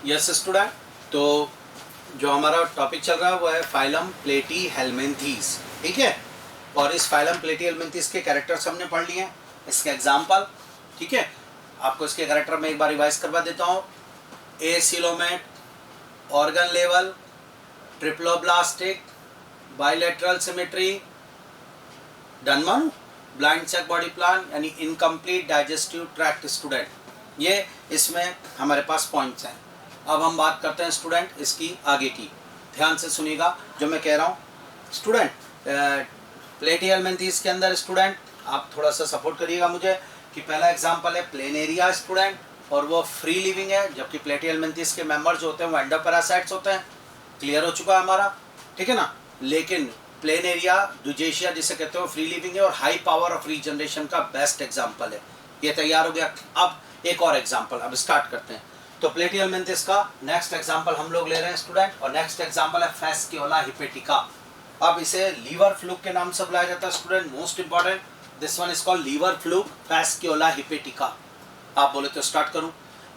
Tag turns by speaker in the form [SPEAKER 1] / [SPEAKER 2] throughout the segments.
[SPEAKER 1] Yes student, तो जो हमारा टॉपिक चल रहा है वो है फाइलम प्लेटीहेल्मिन्थेस, ठीक है। और इस फाइलम प्लेटीहेल्मिन्थेस के कैरेक्टर्स हमने पढ़ लिए हैं, इसके एग्जाम्पल, ठीक है। आपको इसके कैरेक्टर में एक बार रिवाइज करवा देता हूँ। Acoelomate, organ level, triploblastic, bilateral symmetry, डनमन, ब्लाइंड सेक बॉडी प्लान यानी इनकम्प्लीट डाइजेस्टिव ट्रैक्ट स्टूडेंट। ये इसमें हमारे पास पॉइंट्स हैं। अब हम बात करते हैं स्टूडेंट इसकी आगे की। ध्यान से सुनिएगा जो मैं कह रहा हूँ स्टूडेंट। प्लेटीहेल्मिन्थेस के अंदर स्टूडेंट आप थोड़ा सा सपोर्ट करिएगा मुझे कि पहला एग्जांपल है प्लेनेरिया स्टूडेंट, और वो फ्री लिविंग है, जबकि प्लेटीहेल्मिन्थेस के मेंबर जो होते हैं वो एंडोपैरासाइट्स होते हैं। क्लियर हो चुका है हमारा, ठीक है ना। लेकिन प्लेनेरिया ड्यूजेशिया जिसे कहते हो फ्री लिविंग है और हाई पावर ऑफ रीजनरेशन का बेस्ट एग्जाम्पल है। ये तैयार हो गया। अब एक और एग्जाम्पल अब स्टार्ट करते हैं। तो प्लेटीहेल्मिन्थेस का नेक्स्ट एग्जाम्पल हम लोग ले रहे हैं स्टूडेंट, और नेक्स्ट एग्जाम्पल है फैस्क्योला हिपेटिका। अब इसे लीवर फ्लूक के नाम से बुलाया जाता है student. Most important, this one is called liver fluke Fasciola hepatica. आप बोले तो स्टार्ट करूं।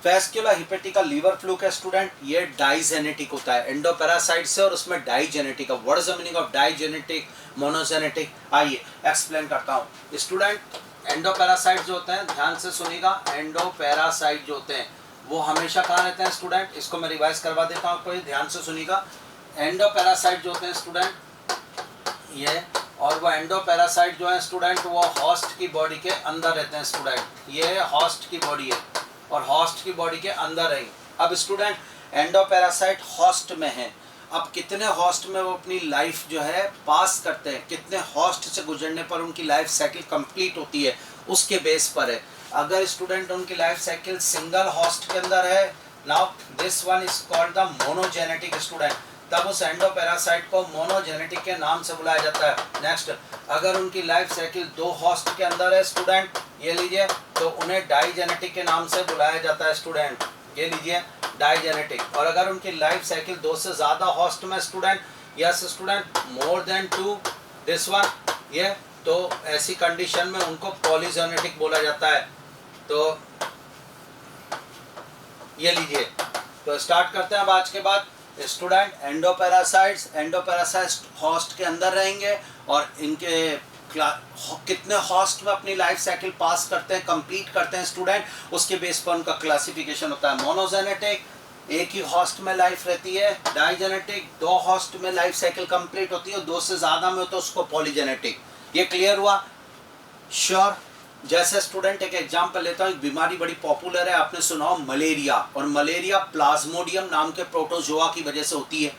[SPEAKER 1] फैस्क्योला हिपेटिका लीवर फ्लूक है स्टूडेंट। ये डाइजेनेटिक होता है, एंडोपैरासाइट से, और उसमें digenetic. What is the meaning of digenetic, monogenetic? आइए एक्सप्लेन करता हूँ स्टूडेंट। एंडोपैरासाइट जो होते हैं, ध्यान से सुनिएगा, एंडोपैरासाइट जो होते हैं वो हमेशा कहाँ रहते हैं स्टूडेंट? इसको मैं रिवाइज करवा देता हूँ आपको, ध्यान से सुनिएगा। एंडोपैरासाइट जो होते हैं स्टूडेंट ये, और वो एंडोपैरासाइट जो है स्टूडेंट वो हॉस्ट की बॉडी के अंदर रहते हैं स्टूडेंट। ये हॉस्ट की बॉडी है और हॉस्ट की बॉडी के अंदर है। अब स्टूडेंट एंडोपैरासाइट हॉस्ट में है। अब कितने हॉस्ट में वो अपनी लाइफ जो है पास करते हैं, कितने हॉस्ट से गुजरने पर उनकी लाइफ साइकिल कंप्लीट होती है, उसके बेस पर है। अगर स्टूडेंट उनकी लाइफ साइकिल सिंगल हॉस्ट के अंदर है, now this one is called the monogenetic student, तब उस एंडोपैरासाइट को मोनोजेनेटिक के नाम से बुलाया जाता है। नेक्स्ट, अगर उनकी लाइफ साइकिल दो हॉस्ट के अंदर है स्टूडेंट, ये लीजिए, तो उन्हें डाइजेनेटिक के नाम से बुलाया जाता है स्टूडेंट। ये लीजिए डाइजेनेटिक। और अगर उनकी लाइफ साइकिल दो से ज्यादा हॉस्ट में student, yes student, more than two, this one, ये, तो ऐसी कंडीशन में उनको पॉलीजेनेटिक बोला जाता है। तो ये लीजिए, तो स्टार्ट करते हैं अब आज के बाद स्टूडेंट। एंडोपैरासाइट्स हॉस्ट के अंदर रहेंगे और इनके कितने हॉस्ट में अपनी लाइफ साइकिल पास करते हैं, कंप्लीट करते हैं स्टूडेंट, उसके बेस पर उनका क्लासिफिकेशन होता है। मोनोजेनेटिक, एक ही हॉस्ट में लाइफ रहती है। डाइजेनेटिक, दो हॉस्ट में लाइफ साइकिल कंप्लीट होती है, दो से ज्यादा में हो तो उसको पॉलीजेनेटिक। ये क्लियर हुआ? श्योर। जैसे स्टूडेंट एक एग्जांपल लेता हूँ, एक बीमारी बड़ी पॉपुलर है, आपने सुना हो मलेरिया, और मलेरिया प्लाज्मोडियम नाम के प्रोटोजोआ की वजह से होती है।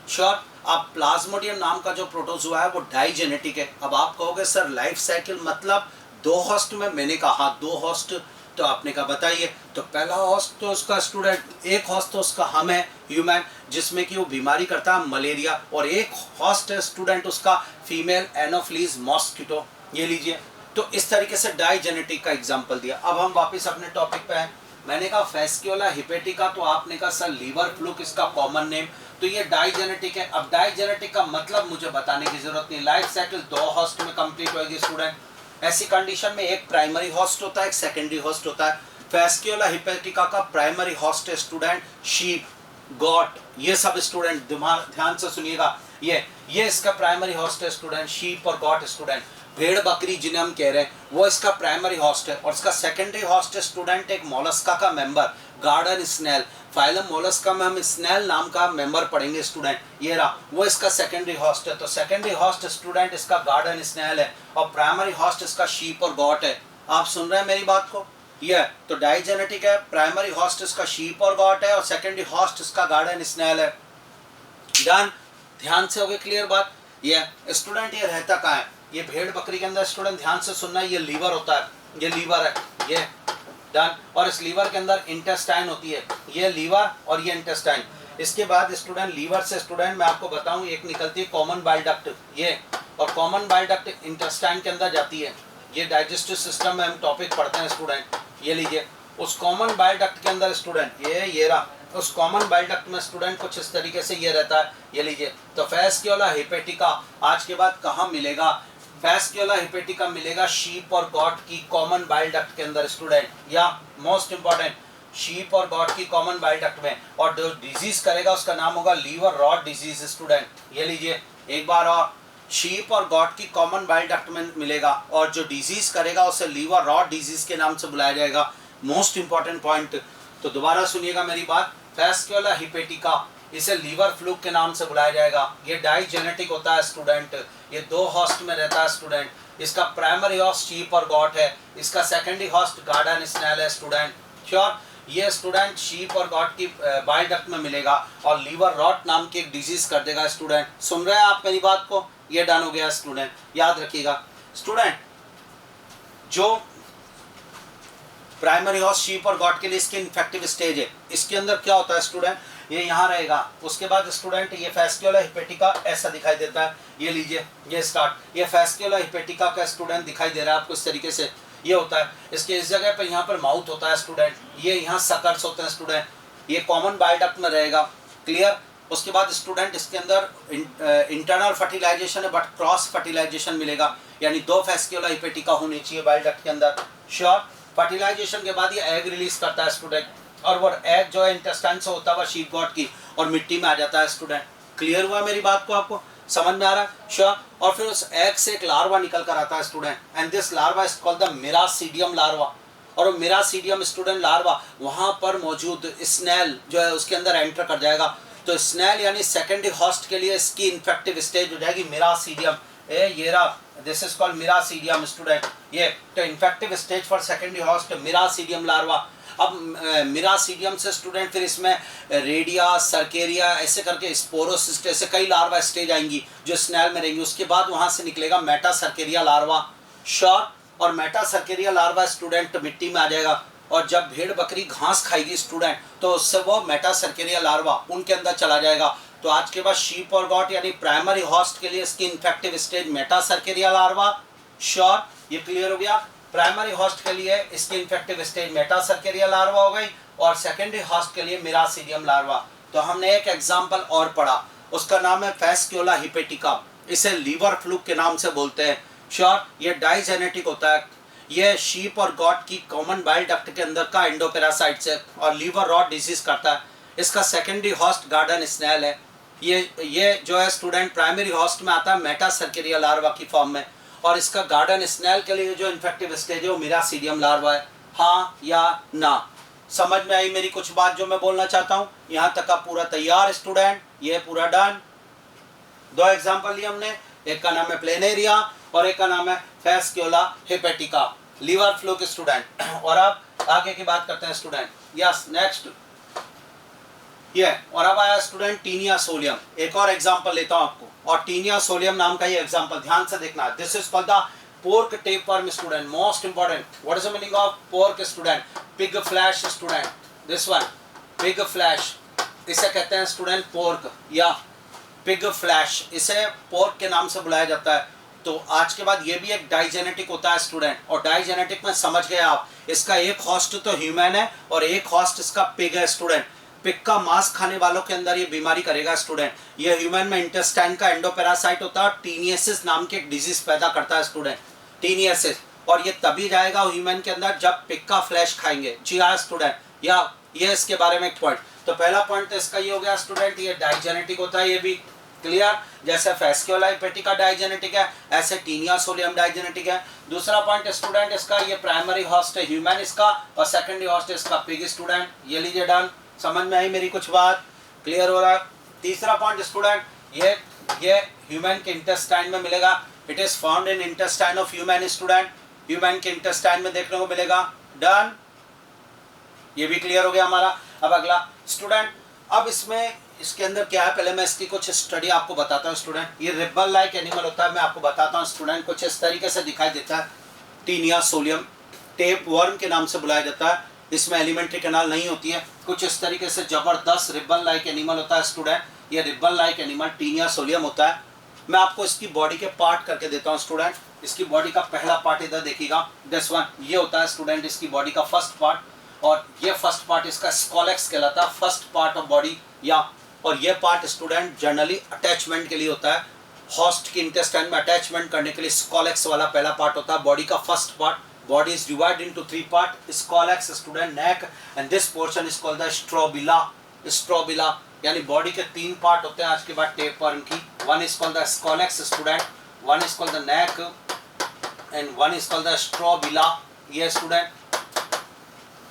[SPEAKER 1] श्योर। अब प्लाज्मोडियम नाम का जो प्रोटोजोआ है वो डाइजेनेटिक है। अब आप कहोगे सर लाइफ साइकिल मतलब दो हॉस्ट में, मैंने कहा दो हॉस्ट, तो आपने कहा बताइए। तो पहला हॉस्ट तो उसका स्टूडेंट, एक हॉस्ट तो उसका हम है ह्यूमन, जिसमें कि वो बीमारी करता है मलेरिया, और एक हॉस्ट है स्टूडेंट उसका फीमेल एनोफ्लीज मॉस्किटो। ये लीजिए, तो इस तरीके से डाइजेनेटिक का एग्जांपल दिया। अब हम वापस अपने टॉपिक पे हैं। मैंने कहा फैस्क्योला हिपेटिका, तो आपने कहा सर लीवर फ्लूक इसका कॉमन नेम, तो ये डाइजेनेटिक है। अब डाइजेनेटिक का मतलब मुझे बताने की जरूरत नहीं, लाइफ साइकिल दो हॉस्ट में कंप्लीट होगी स्टूडेंट। ऐसी कंडीशन में एक प्राइमरी हॉस्ट होता है, एक सेकेंडरी हॉस्ट होता है। फैस्क्योला हिपेटिका का प्राइमरी हॉस्ट है स्टूडेंट शीप, गॉट, ये सब स्टूडेंट ध्यान से सुनिएगा। ये इसका प्राइमरी हॉस्ट है स्टूडेंट, शीप और गॉट स्टूडेंट। भेड़ बकरी जिन्हें हम कह रहे हैं वो इसका प्राइमरी हॉस्ट है, और इसका सेकेंडरी हॉस्ट है स्टूडेंट एक मोलस्का का member, garden snail. Phylum Mollusca में हम स्नेल नाम का मेंबर पढ़ेंगे स्टूडेंट, ये रहा, वो इसका सेकेंडरी हॉस्ट है। तो सेकेंडरी हॉस्ट स्टूडेंट इसका गार्डन स्नेल है, और प्राइमरी हॉस्ट इसका शीप और गॉट है। आप सुन रहे हैं मेरी बात को? ये तो डाइजेनेटिक है, प्राइमरी हॉस्ट इसका शीप और गॉट है, और सेकेंडरी हॉस्ट इसका गार्डन स्नेल है। डन? ध्यान से हो गई क्लियर बात? ये स्टूडेंट ये रहता कहाँ है? ये भेड़ बकरी के अंदर स्टूडेंट ध्यान से सुनना, ये लीवर होता है, ये लीवर है, ये डन। और इस लीवर के अंदर इंटेस्टाइन होती है, ये लीवर और ये इंटेस्टाइन। इसके बाद स्टूडेंट लीवर से स्टूडेंट मैं आपको बताऊं एक निकलती है कॉमन बाइल डक्ट, ये, और कॉमन बाइल डक्ट इंटेस्टाइन के अंदर जाती है। ये डाइजेस्टिव सिस्टम में हम टॉपिक पढ़ते हैं स्टूडेंट। ये लीजिए, उस कॉमन बाइल डक्ट के अंदर स्टूडेंट ये रहा, उस कॉमन बाइल डक्ट में स्टूडेंट कुछ इस तरीके से ये रहता है। ये लीजिए, तो फैस्क्योला हिपेटिका आज के बाद कहाँ मिलेगा? फैस्क्योला हिपेटिका मिलेगा शीप और गॉट की कॉमन बाइल डक्ट के अंदर स्टूडेंट। या मोस्ट इंपॉर्टेंट, शीप और गॉट की कॉमन बाइल डक्ट में, और जो डिजीज करेगा उसका नाम होगा लीवर रॉड डिजीज स्टूडेंट। ये लीजिए एक बार और, शीप और गॉट की कॉमन बाइल डक्ट में मिलेगा और जो डिजीज करेगा उसे लीवर रॉड डिजीज के नाम से बुलाया जाएगा। मोस्ट इंपॉर्टेंट पॉइंट, तो दोबारा सुनिएगा मेरी बात, फैस्कुला हिपेटिका इसे लीवर फ्लूक के नाम से बुलाया जाएगा। ये डाइजेनेटिक होता है स्टूडेंट, ये 2 हॉस्ट में रहता है स्टूडेंट। इसका प्राइमरी हॉस्ट शीप और गॉट है, इसका सेकेंडरी हॉस्ट गार्डन स्नेल है स्टूडेंट। श्योर, ये स्टूडेंट शीप और गॉट की बाइल डक्ट में मिलेगा और लीवर रॉट नाम की एक डिजीज कर देगा स्टूडेंट। सुन रहे हैं आप मेरी बात को? ये डन हो गया स्टूडेंट, याद रखिएगा स्टूडेंट। जो प्राइमरी हॉस्ट शीप और गॉट के लिए इसकी इन्फेक्टिव स्टेज है, इसके अंदर क्या होता है स्टूडेंट, ये यहाँ रहेगा। उसके बाद स्टूडेंट ये फैस्कुला हिपेटिका ऐसा दिखाई देता है, ये लीजिए ये स्टार्ट, ये फैस्कुला हिपेटिका का स्टूडेंट दिखाई दे रहा है आपको इस तरीके से, ये होता है। इसके इस जगह पे यहाँ पर माउथ होता है स्टूडेंट, ये यहाँ सकर्स होते हैं स्टूडेंट, ये कॉमन बाइल डक्ट में रहेगा। क्लियर? उसके बाद स्टूडेंट इसके अंदर इंटरनल फर्टिलाइजेशन है बट क्रॉस फर्टिलाइजेशन मिलेगा, यानी 2 फैस्कुला हिपेटिका होनी चाहिए बाइल डक्ट के अंदर। श्योर, फर्टिलाइजेशन के बाद ये एग रिलीज करता है स्टूडेंट, और वो एग जो है इंटेस्टाइन से होता हुआ शीप गॉट की और मिट्टी में आ जाता है स्टूडेंट। क्लियर हुआ मेरी बात को? आपको समझ में आ रहा है? श्योर। और फिर उस एग से एक लार्वा निकल कर आता है student, and this larva is called the miracidium larva. और वो मिरासीडियम स्टूडेंट लार्वा वहां पर मौजूद स्नेल जो है उसके अंदर एंटर कर जाएगा। तो स्नेल यानी सेकेंडरी हॉस्ट के लिए इसकी इन्फेक्टिव स्टेज हो जाएगी मिरासीडियम। ये रहा, this is called miracidium student. ये तो infective stage for secondary host miracidium larva. अब मिरासीडियम से स्टूडेंट फिर इसमें रेडिया, सर्केरिया ऐसे करके स्पोरोसिस्ट ऐसे कई लार्वा स्टेज आएंगी जो स्नेल में रहेंगी। उसके बाद वहां से निकलेगा मेटा सर्केरिया लार्वा। श्योर। और मेटा सर्केरिया लार्वा स्टूडेंट मिट्टी में आ जाएगा, और जब भेड़ बकरी घास खाएगी स्टूडेंट तो उससे वो मेटा सर्केरिया लार्वा उनके अंदर चला जाएगा। तो आज के बाद शीप और गॉट यानी प्राइमरी हॉस्ट के लिए इसकी infective stage Meta cercaria larva. Sure, ये क्लियर हो गया। प्राइमरी हॉस्ट के लिए इसकी infective stage Meta cercaria larva हो गई, और सेकेंडरी हॉस्ट के लिए मिरासीडियम लार्वा। तो हमने एक एग्जाम्पल और पढ़ा, उसका नाम है फैस्कुला हिपेटिका, इसे लीवर फ्लूक के नाम से बोलते हैं। श्योर, ये डाइजेनेटिक होता है, ये शीप और गॉट की कॉमन बाइल डक्ट के अंदर का एंडोपेरासाइट्स है और लीवर रॉड डिजीज करता है। इसका सेकेंडरी हॉस्ट गार्डन स्नेल है। ये जो है स्टूडेंट प्राइमरी हॉस्ट में आता है मेटा सर्केरिया लार्वा की फॉर्म में, और इसका गार्डन स्नेल के लिए जो इन्फेक्टिव स्टेज है वो मिरासीडियम लार्वा है। हाँ या ना? समझ में आई मेरी कुछ बात जो मैं बोलना चाहता हूँ? यहाँ तक का पूरा तैयार स्टूडेंट? ये पूरा डन। 2 एग्जाम्पल लिए हमने, एक का नाम है प्लेनेरिया और एक का नाम है फैस्कुला हिपेटिका, लीवर फ्लूक स्टूडेंट। और अब आगे की बात करते हैं स्टूडेंट। यस, नेक्स्ट ये, और अब आया स्टूडेंट टीनिया सोलियम। एक और एग्जांपल लेता हूं आपको, और टीनिया सोलियम नाम का ये एग्जांपल ध्यान से देखना। This is called the pork tapeworm student, most important. What is the meaning of pork student? Pig flash student, this one pig flash, इसे कहते हैं स्टूडेंट पोर्क या पिग फ्लैश, इसे पोर्क के नाम से बुलाया जाता है। तो आज के बाद ये भी एक डाइजेनेटिक होता है स्टूडेंट, और डाइजेनेटिक में समझ गए आप, इसका एक हॉस्ट तो ह्यूमन है और एक हॉस्ट इसका पिग है स्टूडेंट। पिग का मांस खाने वालों के अंदर ये बीमारी करेगा स्टूडेंट। ये ह्यूमन में इंटेस्टाइन का एंडोपेरासाइट होता है, टीनियसिस नाम के एक डिजीज पैदा करता है स्टूडेंट, टीनियसिस। और ये तभी जाएगा ह्यूमन के अंदर जब पिग का फ्लैश खाएंगे। जी हाँ स्टूडेंट, या ये इसके बारे में एक पॉइंट। तो पहला पॉइंट तो इसका ये हो गया स्टूडेंट, ये डाइजेनेटिक होता है, ये भी क्लियर। जैसे फैस्कुला हिपेटिका डाइजेनेटिक है, ऐसे टीनिया सोलियम डाइजेनेटिक है। दूसरा पॉइंट स्टूडेंट इसका, ये प्राइमरी हॉस्ट है ह्यूमन इसका, और सेकेंडरी हॉस्ट है इसका पिग स्टूडेंट। ये लीजिए डन। समझ में आई मेरी कुछ बात? क्लियर हो रहा है? तीसरा पॉइंट स्टूडेंट, ये ह्यूमन के इंटेस्टाइन में मिलेगा। It is found in intestine of human student, human के इंटेस्टाइन में देखने को मिलेगा। डन, ये भी क्लियर हो गया हमारा। अब अगला स्टूडेंट, अब इसके अंदर क्या है, पहले मैं इसकी कुछ स्टडी आपको बताता हूँ स्टूडेंट। ये रिबन लाइक एनिमल होता है, मैं आपको बताता हूँ स्टूडेंट। कुछ इस तरीके से दिखाई देता है, टीनिया सोलियम, टेप वर्म के नाम से बुलाया जाता है। इसमें एलिमेंट्री कैनाल नहीं होती है। कुछ इस तरीके से जबरदस्त रिबन लाइक एनिमल होता है स्टूडेंट। ये ribbon like animal Taenia solium होता है। मैं आपको इसकी बॉडी के पार्ट करके देता हूँ स्टूडेंट। इसकी बॉडी का पहला पार्ट इधर देखिएगा, दिस वन, ये होता है स्टूडेंट इसकी बॉडी का फर्स्ट पार्ट, और ये फर्स्ट पार्ट इसका स्कॉलेक्स कहलाता है, फर्स्ट पार्ट ऑफ बॉडी। या और ये पार्ट स्टूडेंट जनरली अटैचमेंट के लिए होता है, हॉस्ट की इंटेस्टाइन में अटैचमेंट करने के लिए स्कॉलेक्स वाला पहला पार्ट होता है बॉडी का first part. body is divided into three part, scolex student, neck, and this portion is called the strobila. Strobila यानी बॉडी के तीन पार्ट होते हैं आज के बाद टेपवर्म की. One is called the scolex student, one is called the neck and one is called the strobila. ये स्टूडेंट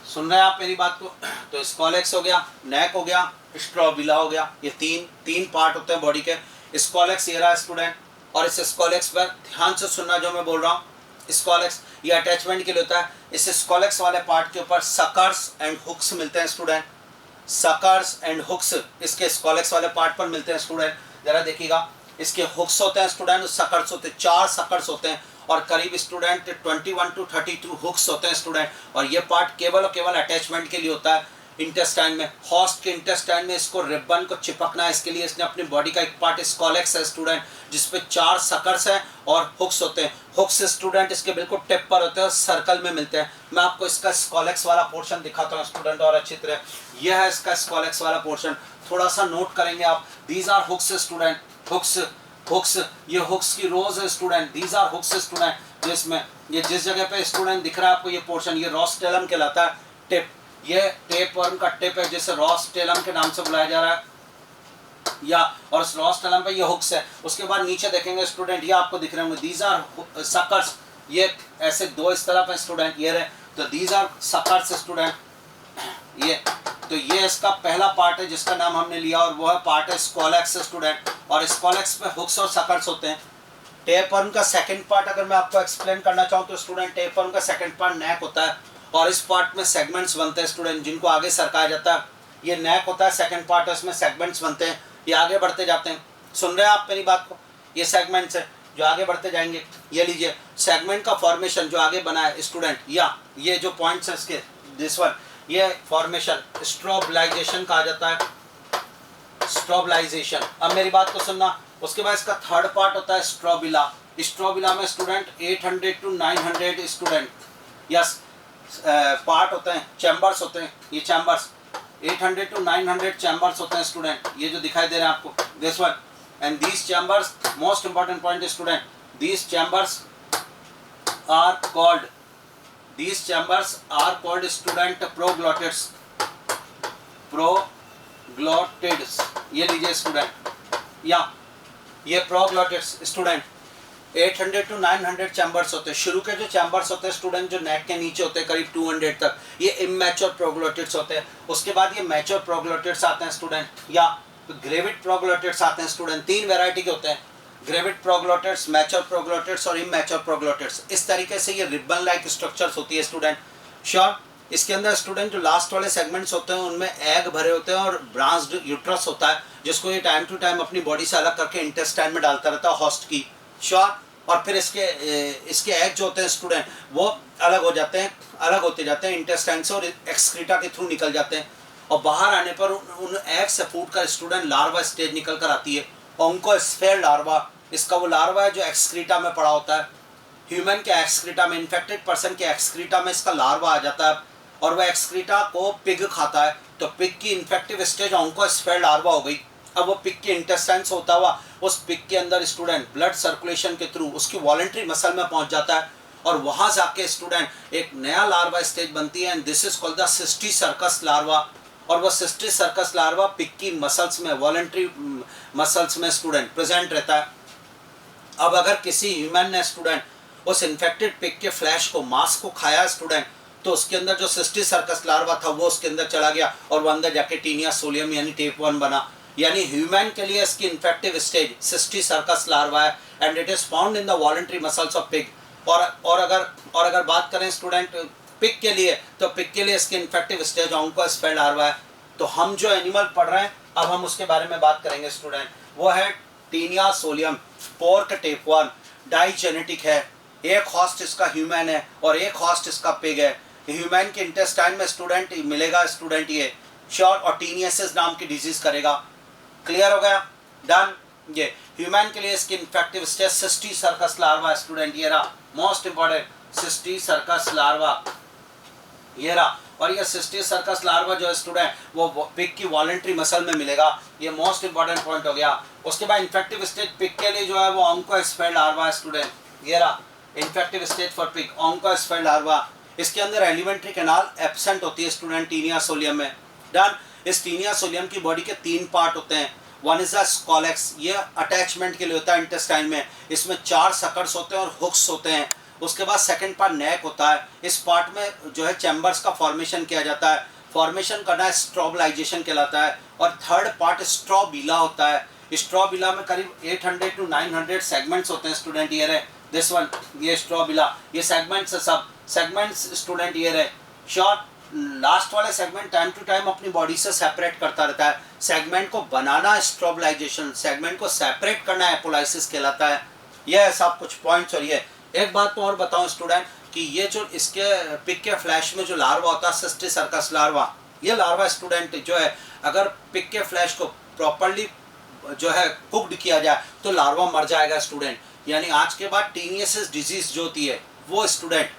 [SPEAKER 1] सुन रहे हैं आप मेरी बात को? तो स्कॉलेक्स हो गया, नेक हो गया, स्ट्रोबिला हो गया. ये तीन पार्ट होते हैं बॉडी के. स्कॉलेक्स ये रहा स्टूडेंट, और इस स्कॉलेक्स पर ध्यान से सुनना जो मैं बोल रहा हूँ. स्कॉलेक्स ये अटैचमेंट के लिए होता है. इस स्कॉलेक्स वाले पार्ट के ऊपर सकर्स एंड हुक्स मिलते हैं स्टूडेंट. सकर्स एंड हुक्स इसके स्कॉलेक्स वाले पार्ट पर मिलते हैं स्टूडेंट. जरा देखिएगा, इसके हुक्स होते हैं स्टूडेंट, सकर्स होते हैं, 4 सकर्स होते हैं और करीब स्टूडेंट 21 to 32 हुक्स होते हैं स्टूडेंट. और ये पार्ट केवल और केवल अटैचमेंट के लिए होता है इंटेस्टाइन में. हॉस्ट के इंटेस्टाइन में इसको रिबन को चिपकना है, इसके लिए इसने अपनी बॉडी का एक पार्ट स्कॉलेक्स है स्टूडेंट, जिसपे 4 सकर्स हैं और हुक्स होते हैं. हुक्स स्टूडेंट इसके बिल्कुल टिप पर होते हैं, सर्कल में मिलते हैं. मैं आपको इसका स्कॉलेक्स वाला पोर्शन दिखाता हूँ स्टूडेंट और अच्छी तरह. यह है इसका स्कॉलेक्स वाला पोर्शन, थोड़ा सा नोट करेंगे आप. These are hooks student, hooks ये हुक्स की रोज है student. These are hooks student. जिसमें ये जिस जगह पे स्टूडेंट दिख रहा है आपको ये पोर्शन, ये रोस्टेलम कहलाता है. टिप, ये टेपवर्म का टिप है जिसे रोस्टेलम के नाम से बुलाया जा रहा है या, और इस रोस्टेलम पे ये हुक्स है. उसके बाद नीचे देखेंगे स्टूडेंट, ये आपको दिख रहे होंगे, दीज आर सकर्स. ये ऐसे 2 इस तरफ है स्टूडेंट, ये रहे, तो दीज आर सकर्स स्टूडेंट. ये तो ये इसका पहला पार्ट है जिसका नाम हमने लिया, और वो है पार्ट है स्कॉलेक्स स्टूडेंट. और स्कॉलेक्स पे हुक्स और सकर्स होते हैं. टेपवर्म का सेकंड पार्ट अगर मैं आपको एक्सप्लेन करना चाहूँ तो स्टूडेंट टेपवर्म का सेकंड पार्ट नेक होता है, और इस पार्ट में सेगमेंट्स बनते हैं स्टूडेंट जिनको आगे सरकाया जाता है. ये नेक होता है, सेकंड पार्ट है, इसमें सेगमेंट्स बनते हैं, ये आगे बढ़ते जाते हैं. सुन रहे हैं आप मेरी बात को? ये सेगमेंट्स है जो आगे बढ़ते जाएंगे. ये लीजिए सेगमेंट का फॉर्मेशन जो आगे बना है स्टूडेंट, या ये जो पॉइंट्स है इसके, दिस वन, ये फॉर्मेशन स्ट्रोबलाइजेशन कहा जाता है. स्ट्रोबलाइजेशन. अब मेरी बात को सुनना. उसके बाद इसका थर्ड पार्ट होता है स्ट्रोबिला. स्ट्रोबिला में student 800 to 900 student yes part होते हैं, चैम्बर्स होते हैं. ये चैम्बर्स 800 to 900 चैम्बर्स होते हैं स्टूडेंट, ये जो दिखाई दे रहे हैं आपको, this one. And these chambers, most important point student, these chambers are called student proglottids. Proglottids ये लीजिए स्टूडेंट, या ये प्रोग्लोटिड्स स्टूडेंट. 800 to 900 चैम्बर्स होते हैं. शुरू के जो चैम्बर्स होते हैं स्टूडेंट जो नेक के नीचे होते हैं करीब 200 तक, ये इमैच्योर प्रोग्लोटिड्स होते हैं. उसके बाद ये मैच्योर प्रोग्लोटिड्स आते हैं स्टूडेंट, या ग्रेविड प्रोग्लोटिड्स आते हैं स्टूडेंट. 3 वैरायटी के होते हैं, ग्रेविड प्रोग्लोटिड्स, मैच्योर प्रोग्लोटिड्स और इमैच्योर प्रोग्लोटिड्स. इस तरीके से ये रिबन लाइक स्ट्रक्चर्स होती है स्टूडेंट. श्योर. इसके अंदर स्टूडेंट जो लास्ट वाले सेगमेंट्स होते हैं उनमें एग भरे होते हैं और ब्रांच्ड यूट्रस होता है जिसको ये टाइम टू टाइम अपनी बॉडी से अलग करके इंटेस्टाइन में डालता रहता है होस्ट की. श्योर. और फिर इसके एग जो होते हैं स्टूडेंट वो अलग हो जाते हैं, अलग होते जाते हैं इंटेस्टाइन से और एक्सक्रीटा के थ्रू निकल जाते हैं. और बाहर आने पर उन एग से फूट कर स्टूडेंट लार्वा स्टेज निकल कर आती है, और उनको स्फेयर लार्वा, इसका वो लार्वा है जो एक्सक्रीटा में पड़ा होता है. ह्यूमन के एक्सक्रीटा में, इन्फेक्टेड पर्सन के एक्सक्रीटा में इसका लार्वा आ जाता है और वह एक्सक्रीटा को पिग खाता है. तो पिग की इन्फेक्टिव स्टेज ऑन्कोस्फेयर लार्वा हो गई. अब वो पिग के इंटेस्टाइन से होता हुआ उस पिग के अंदर स्टूडेंट ब्लड सर्कुलेशन के थ्रू उसकी वॉलंटरी मसल में पहुंच जाता है, और वहां जाके स्टूडेंट एक नया लार्वा स्टेज बनती है, and this is called the cysticercus larva. और वो सिस्टीसर्कस लार्वा पिग की मसल्स में, वॉलंटरी मसल्स में स्टूडेंट प्रेजेंट रहता है. अब अगर किसी ह्यूमन ने स्टूडेंट उस इन्फेक्टेड पिग के फ्लैश को, मांस को खाया स्टूडेंट, तो उसके अंदर जो सिस्टीसर्कस लार्वा था वो उसके अंदर चला गया और वो अंदर जाके टीनिया सोलियम यानी टेपवर्म बना. यानी ह्यूमन के लिए इसकी इन्फेक्टिव स्टेज सिस्टीसर्कस लार्वा है, and it is found in the voluntary muscles of pig. और अगर बात करें स्टूडेंट पिग के लिए, तो पिग के लिए इसकी इन्फेक्टिव स्टेज ऑन्कोस्फेयर लार्वा है. तो हम जो एनिमल पढ़ रहे हैं अब हम उसके बारे में बात करेंगे स्टूडेंट, वो है Taenia solium pork tapeworm. Digenetic है, एक हॉस्ट इसका ह्यूमन है और एक हॉस्ट इसका पिग है. ह्यूमन के इंटेस्टाइन में स्टूडेंट मिलेगा स्टूडेंट ये श्योर, और टीनियसिस नाम की डिजीज करेगा. क्लियर हो गया? डन. ये ह्यूमन के लिए इसकी इन्फेक्टिव स्टेज सिस्टीसर्कस लार्वा स्टूडेंट, ये रहा मोस्ट इंपॉर्टेंट सिस्टीसर्कस लार्वा, ये रहा. और ये सिस्टीसर्कस लार्वा जो है स्टूडेंट वो पिग की वॉलंटरी मसल में मिलेगा. ये मोस्ट इंपॉर्टेंट पॉइंट हो गया. उसके बाद इन्फेक्टिव स्टेज पिग के लिए जो है वो ऑन्कोस्फेयर लार्वा स्टूडेंट, ये रहा. Infective stage for pig, oncosphere larva, इसके अंदर एलिमेंट्री कैनाल एब्सेंट होती है स्टूडेंट टीनिया सोलियम में। डन। इस टीनिया सोलियम की बॉडी के 3 पार्ट होते हैं। वन इज द स्कॉलेक्स, ये अटैचमेंट के लिए होता है इंटेस्टाइन में, इसमें 4 सकर्स होते हैं और हुक्स होते हैं। उसके बाद सेकंड पार्ट नेक होता है, इस पार्ट में जो है चैम्बर्स का फॉर्मेशन किया जाता है, फॉर्मेशन करना स्ट्रोबलाइजेशन कहलाता है। और थर्ड पार्ट स्ट्रोबिला होता है, स्ट्रोबिला में करीब 800 to 900 सेगमेंट्स होते हैं स्टूडेंट। ये रहे दिस वन, ये स्ट्रोबिला, ये सेगमेंट्स है, सब सेगमेंट्स स्टूडेंट ये रहे। शॉर्ट लास्ट वाले सेगमेंट टाइम टू टाइम अपनी बॉडी से सेपरेट करता रहता है। सेगमेंट को बनाना स्ट्रोबलाइजेशन, सेगमेंट को सेपरेट करना एपोलाइसिस कहलाता है। यह है सब कुछ पॉइंट्स। और ये एक बात तो और बताऊं स्टूडेंट कि ये जो इसके पिग के फ्लैश में जो लार्वा होता है सिस्टी सर्कस लार्वा, ये लार्वा स्टूडेंट जो है अगर पिग के फ्लैश को प्रॉपर्ली जो है कुकड किया जाए तो लार्वा मर जाएगा स्टूडेंट। यानी आज के बाद टीनियसिस डिजीज जो होती है वो स्टूडेंट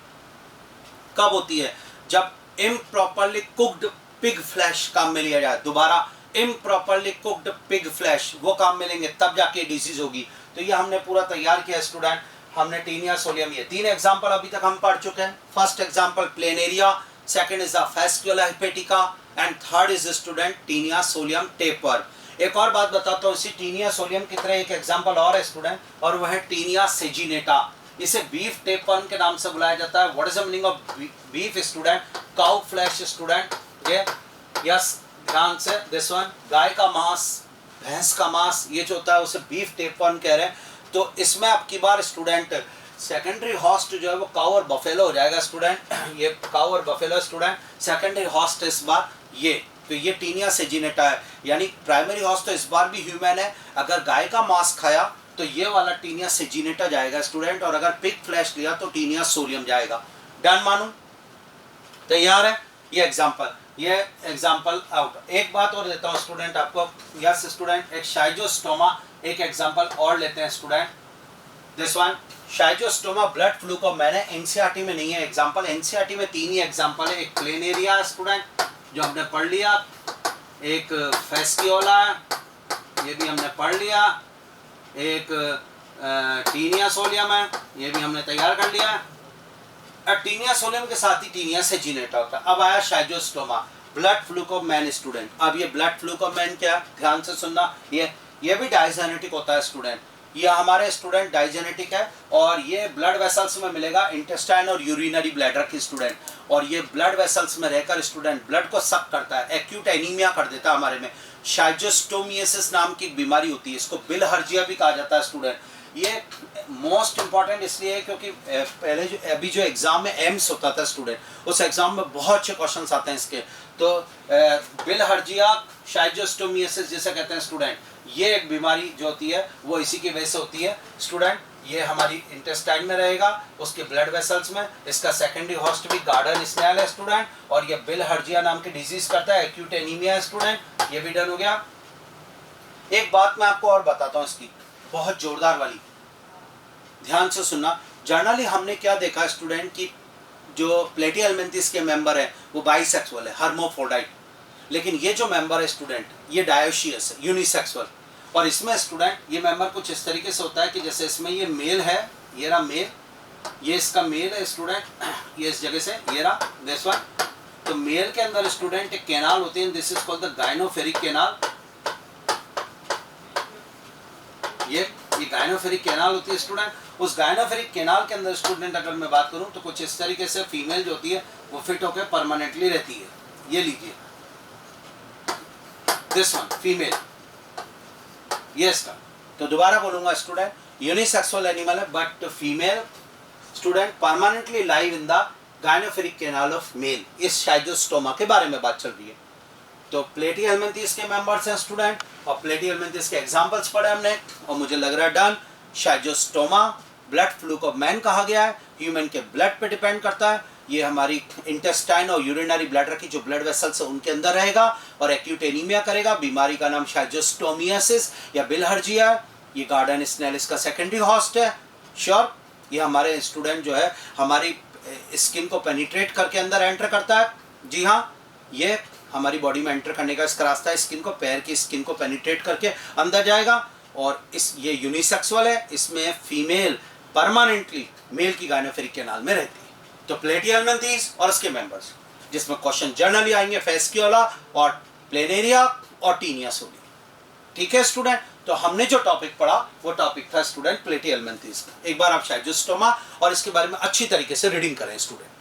[SPEAKER 1] कब होती है, जब इम्प्रॉपरली कुक्ड पिग फ्लैश काम में लिया जाए। दोबारा इम्प्रॉपरली कुक्ड पिग फ्लैश वो काम में लेंगे तब जाके डिजीज होगी। तो ये हमने पूरा तैयार किया स्टूडेंट। हमने टीनिया सोलियम, ये 3 एग्जांपल अभी तक हम पढ़ चुके हैं। First example planaria, second is the Fasciola hepatica and third is student Taenia solium taper. एक और बात बताता हूँ, इसी टीनिया सोलियम की तरह एक एग्जांपल और है स्टूडेंट, और वह है टीनिया सेजिनेटा। इसे बीफ टेपन के नाम से बुलाया जाता है। What is the meaning of beef student? Cow flash student. ये यस, ध्यान से दिस वन, गाय का मांस, भैंस का मांस, ये जो होता है उसे बीफ टेपन कह रहे हैं। तो इसमें आपकी बार स्टूडेंट सेकेंडरी हॉस्ट जो है वो काउ और बफेलो हो जाएगा स्टूडेंट। ये काउ और बफेलो स्टूडेंट, सेकेंडरी हॉस्ट इस बार ये, तो ये टीनिया सेजिनेटा है। यानी प्राइमरी हॉस्ट तो इस बार भी ह्यूमन है। अगर गाय का मांस खाया तो ये वाला टीनिया सेजिनेटा जाएगा स्टूडेंट, और अगर पिग फ्लैश लिया तो टीनिया सोलियम जाएगा। डन मानू? तैयार है? ये एग्जांपल आउट। एक बात और देता हूँ स्टूडेंट आपको। यस स्टूडेंट, एक शाइजोस्टोमा, एक एग्जांपल और लेते हैं student. This one, Schistosoma blood fluke को मैंने एनसीईआरटी में नहीं है एग्जांपल, एनसीईआरटी में 3 ही एग्जांपल है। एक प्लेनेरिया स्टूडेंट जो हमने पढ़ लिया, एक फैस्कियोला ये भी हमने पढ़ लिया, एक टीनिया सोलियम है ये भी हमने तैयार कर लिया। टीनिया सोलियम के साथ ही टीनिया सेजिनेटा होता है। अब आया शाइजोस्टोमा ब्लड फ्लू को मैन स्टूडेंट। अब ये ब्लड फ्लू को मैन क्या, ध्यान से सुनना, ये भी डाइजेनेटिक होता है स्टूडेंट। ये हमारे स्टूडेंट डाइजेनेटिक है, और ये ब्लड वेसल्स में मिलेगा, इंटेस्टाइन और यूरिनरी ब्लैडर की स्टूडेंट। और ये ब्लड वेसल्स में रहकर स्टूडेंट ब्लड को सक करता है, एक्यूट एनीमिया कर देता है हमारे में। शाइजोस्टोमियासिस नाम की एक बीमारी होती है, इसको बिलहर्जिया भी कहा जाता है स्टूडेंट। ये मोस्ट इंपॉर्टेंट इसलिए है क्योंकि पहले जो अभी जो एग्जाम में एम्स होता था स्टूडेंट, उस एग्जाम में बहुत अच्छे क्वेश्चंस आते हैं इसके। तो बिलहर्जिया शाइजोस्टोमियासिस जिसे कहते हैं स्टूडेंट, ये एक बीमारी जो होती है वो इसी की वजह से होती है स्टूडेंट। ये हमारी इंटेस्टाइन में रहेगा, उसके ब्लड वेसल्स में। इसका सेकेंडरी होस्ट भी गार्डन स्नेल है स्टूडेंट, और ये बिलहर्जिया नाम की डिजीज करता है, एक्यूट एनीमिया है स्टूडेंट। ये भी डन हो गया। एक बात मैं आपको और बताता हूँ इसकी, बहुत जोरदार वाली, ध्यान से सुनना। जनरली हमने क्या देखा स्टूडेंट कि जो प्लेटिहेल्मिन्थस के मेंबर है वो बाइसेक्सुअल है, हर्माफ्रोडाइट। लेकिन ये जो मेंबर है स्टूडेंट ये डायोशियस है, यूनिसेक्सुअल। और इसमें स्टूडेंट ये मेंबर कुछ इस तरीके से होता है कि जैसे इसमें ये मेल है, ये रहा मेल, ये इसका मेल है स्टूडेंट, ये इस जगह से ये रहा दिस वन। तो मेल के अंदर स्टूडेंट एक कैनाल होती है, this is called the gynaecophoric canal. ये गाइनोफेरिक कैनाल होती है स्टूडेंट। उस गाइनोफेरिक कैनाल के अंदर स्टूडेंट अगर मैं बात करूं तो कुछ इस तरीके से फीमेल जो होती है वो फिट होकर परमानेंटली रहती है। ये लीजिए दिस वन फीमेल, ये इसका। तो दोबारा बोलूंगा स्टूडेंट, यूनिसेक्सुअल एनिमल है but female student permanently live in the gynaecophoric canal of male. इस शाइजोस्टोमा के बारे में बात चल रही है। तो प्लेटिहेल्मिन्थस के मेंबर्स हैं स्टूडेंट, और प्लेटिहेल्मिन्थस के एग्जांपल्स पढ़े हमने, और मुझे लग रहा है डन। शाइजोस्टोमा ब्लड फ्लू को मैन कहा गया है, ह्यूमन के ब्लड पे डिपेंड करता है। ये हमारी इंटेस्टाइन और यूरिनरी ब्लैडर की जो ब्लड वेसल्स है उनके अंदर रहेगा और एक्यूट एनीमिया करेगा। बीमारी का नाम शाइजोस्टोमियासिस या बिलहर्जिया है। ये गार्डन स्नेल इसका सेकेंडरी हॉस्ट है। श्योर, ये हमारे स्टूडेंट जो है हमारी स्किन को पेनिट्रेट करके अंदर एंटर करता है। जी हाँ, ये हमारी बॉडी में एंटर करने का इसका रास्ता है, स्किन को, पैर की स्किन को पेनिट्रेट करके अंदर जाएगा। और ये यूनिसेक्सुअल है, इसमें फीमेल परमानेंटली मेल की गायनोफेरिक कैनाल में रहती है। तो प्लेटियलमेंथीज और उसके मेंबर्स, जिसमें क्वेश्चन जनरली आएंगे फेस्क्यूला और प्लेनेरिया और टीनिया सोली। ठीक है स्टूडेंट, तो हमने जो टॉपिक पढ़ा वो टॉपिक था स्टूडेंट प्लेटियलमेंथीज का। एक बार आप शाइजोस्टोमा और इसके बारे में अच्छी तरीके से रीडिंग करें स्टूडेंट।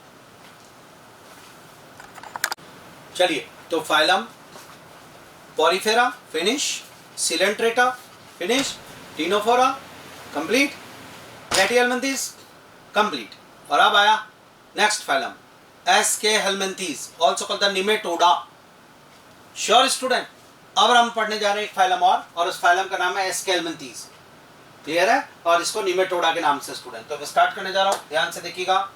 [SPEAKER 1] चलिए, तो phylum Porifera finish, Coelenterata finish, Ctenophora complete, Platyhelminthes complete. और अब आया next phylum Aschelminthes also called the Nematoda. Sure student, अब हम पढ़ने जा रहे हैं एक फाइलम और उस फाइलम का नाम है एस्के हेलमेंथीज। क्लियर है? और इसको निमेटोडा के नाम से स्टूडेंट। तो मैं स्टार्ट करने जा रहा हूं, ध्यान से देखिएगा।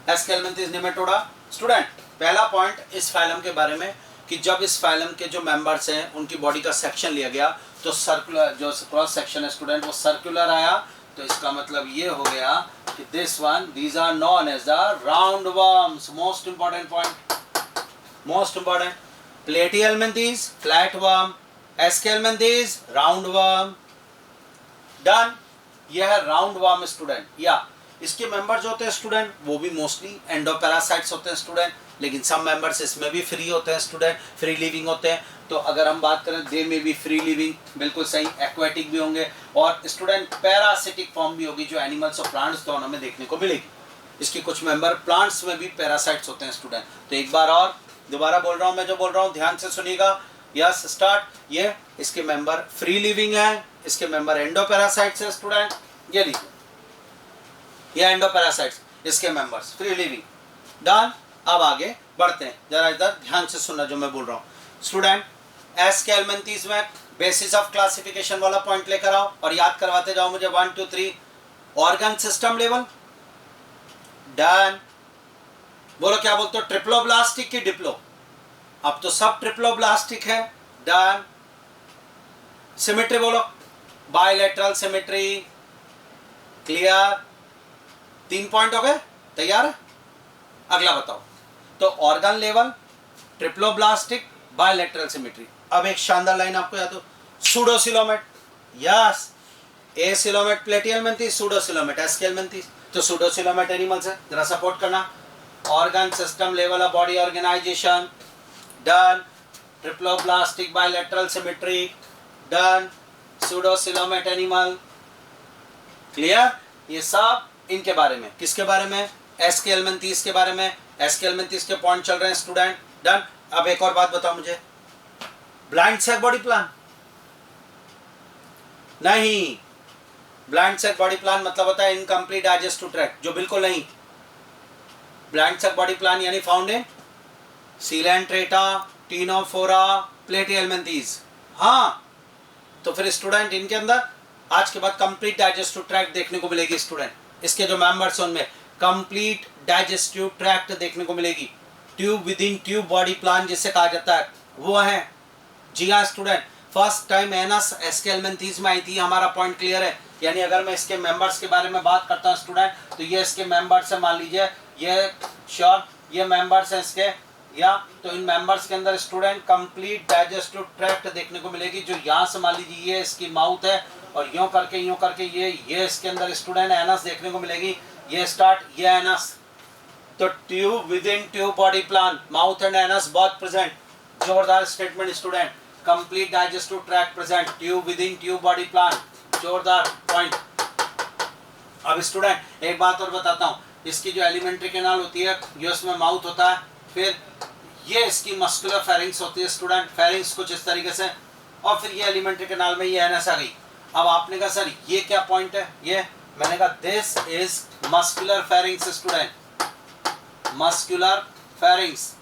[SPEAKER 1] एस्के हेलमेंथीज निमेटोडा। स्टूडेंट, पहला पॉइंट इस फाइलम के बारे में कि जब इस फाइलम के जो मेंबर्स हैं उनकी बॉडी का सेक्शन लिया गया तो सर्कुलर जो क्रॉस सेक्शन है स्टूडेंट वो सर्कुलर आया। तो इसका मतलब ये हो गया कि this one these are known as the round worms. Most important point, most important. Platyhelminthes flat worm, Aschelminthes round worm. Done. यह है राउंड वर्म स्टूडेंट। या इसके मेंबर जो होते हैं स्टूडेंट वो भी मोस्टली एंडोपैरासाइट्स होते हैं स्टूडेंट, लेकिन सब मेंबर्स इसमें भी फ्री होते हैं स्टूडेंट, फ्री लिविंग होते हैं। तो अगर हम बात करें दे में भी फ्री लिविंग, बिल्कुल सही, एक्वाटिक भी होंगे और स्टूडेंट पैरासिटिक फॉर्म भी होगी जो एनिमल्स और प्लांट्स दोनों में देखने को मिलेगी। इसकी कुछ मेंबर प्लांट्स में भी पैरासाइट्स होते हैं स्टूडेंट। तो एक बार और दोबारा बोल रहा हूँ, मैं जो बोल रहा हूँ ध्यान से सुनिएगा। Yes start. ये इसके मेंबर फ्री लिविंग है, इसके मेंबर एंडोपैरासाइट्स है स्टूडेंट। ये लीजिए, ये एंडोपैरासाइट्स इसके मेंबर्स फ्री लिविंग। डन। अब आगे बढ़ते हैं, जरा इधर ध्यान से सुनना जो मैं बोल रहा हूँ स्टूडेंट। एस्के हेलमेंथीज में बेसिस ऑफ क्लासिफिकेशन वाला पॉइंट लेकर आओ और याद करवाते जाओ मुझे 1 2 3। Organ system level. डन। बोलो क्या बोलते हो, ट्रिप्लोब्लास्टिक की डिप्लो? अब तो सब ट्रिप्लोब्लास्टिक है। डन। सिमेट्री बोलो, बायलैटरल सिमेट्री। क्लियर? 3 पॉइंट हो गए, तैयार है? अगला बताओ। तो organ level, triploblastic, bilateral symmetry. अब एक शानदार लाइन आपको याद हो, pseudocoelomate. Yes, acoelomate Platyhelminthes, pseudocoelomate Aschelminthes. तो सूडोसिलोमेट एनिमल्स है, जरा सपोर्ट करना। Organ system level of body organization. Done. Triploblastic, bilateral symmetry. Done. Pseudocoelomate animal. Clear? ये सब इनके बारे में, किसके बारे में? एस्के हेलमेंथीज के बारे में। एस्के हेलमेंथीज के पॉइंट चल रहे हैं स्टूडेंट। डन। अब एक और बात बताओ मुझे, ब्लाइंड सैक बॉडी प्लान? नहीं, ब्लाइंड सैक बॉडी प्लान मतलब होता है इनकम्प्लीट डाइजेस्टिव ट्रैक्ट, जो बिल्कुल नहीं। ब्लाइंड सैक बॉडी प्लान यानी फाउंड इन सिलेंट्रेटा, टीनोफोरा, प्लेटियलमेंथीज। हाँ, तो फिर स्टूडेंट इनके अंदर आज के बाद कंप्लीट डाइजेस्टिव ट्रैक्ट देखने को मिलेगी स्टूडेंट। इसके जो मेंबर्स हैं उनमें कंप्लीट डाइजेस्टिव ट्रैक्ट देखने को मिलेगी। Tube within tube body plan जिसे कहा जाता है वो है। जी हाँ student, first time anus Aschelminthes में आई थी। हमारा पॉइंट क्लियर है? यानी अगर मैं इसके मेंबर्स के बारे में बात करता हूँ स्टूडेंट, तो ये इसके मेंबर्स है, मान लीजिए ये श्योर ये मेंबर्स हैं इसके, या तो इन मेंबर्स के अंदर स्टूडेंट कंप्लीट डाइजेस्टिव ट्रैक्ट देखने को मिलेगी। जो यहाँ से मान लीजिए ये इसकी माउथ है और यूं करके ये इसके अंदर स्टूडेंट एनस देखने को मिलेगी। ये स्टार्ट, ये एनस। तो tube within tube body plan, mouth and anus बहुत प्रेजेंट। जोरदार statement student, complete digestive tract present, tube within tube body plan, जोरदार पॉइंट। अब स्टूडेंट एक बात और बताता हूँ, इसकी जो एलिमेंट्री कैनाल होती है ये उसमें माउथ होता है, फिर ये इसकी मस्कुलर फेरिंग्स होती है स्टूडेंट, फेरिंग्स कुछ इस तरीके से, और फिर ये एलिमेंट्री कैनाल में ये एनस आ गई। अब आपने कहा सर ये क्या पॉइंट है, ये मैंने कहा this is muscular pharynx student, muscular pharynx.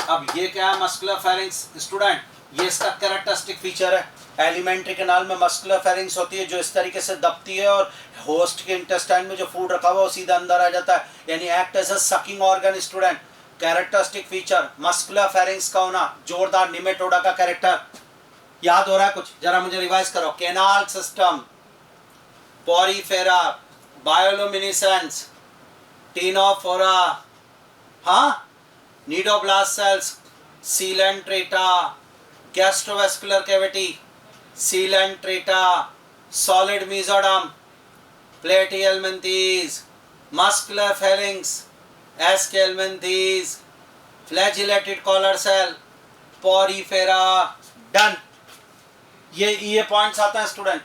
[SPEAKER 1] अब ये क्या है मस्कुलर फेरिंग्स स्टूडेंट, ये इसका कैरेक्टरिस्टिक फीचर है। एलिमेंट्री कैनाल में मस्कुलर फेरिंग्स होती है जो इस तरीके से दबती है और होस्ट के इंटेस्टाइन में जो फूड रखा हुआ है वो सीधा अंदर आ जाता है, यानी act as a sucking organ student. Characteristic feature muscular pharynx का होना, जोरदार निमेटोडा का कैरेक्टर। याद हो रहा है कुछ? जरा मुझे रिवाइज करो। Canal system, Porifera, bioluminescence, Ctenophora, हाँ, cnidoblast cells, Coelenterata, gastrovascular cavity, Coelenterata, solid mesoderm, platyhelminthes, muscular phalanx, aschelminthes, flagellated collar cell, porifera. Done. ये पॉइंट्स आते हैं स्टूडेंट,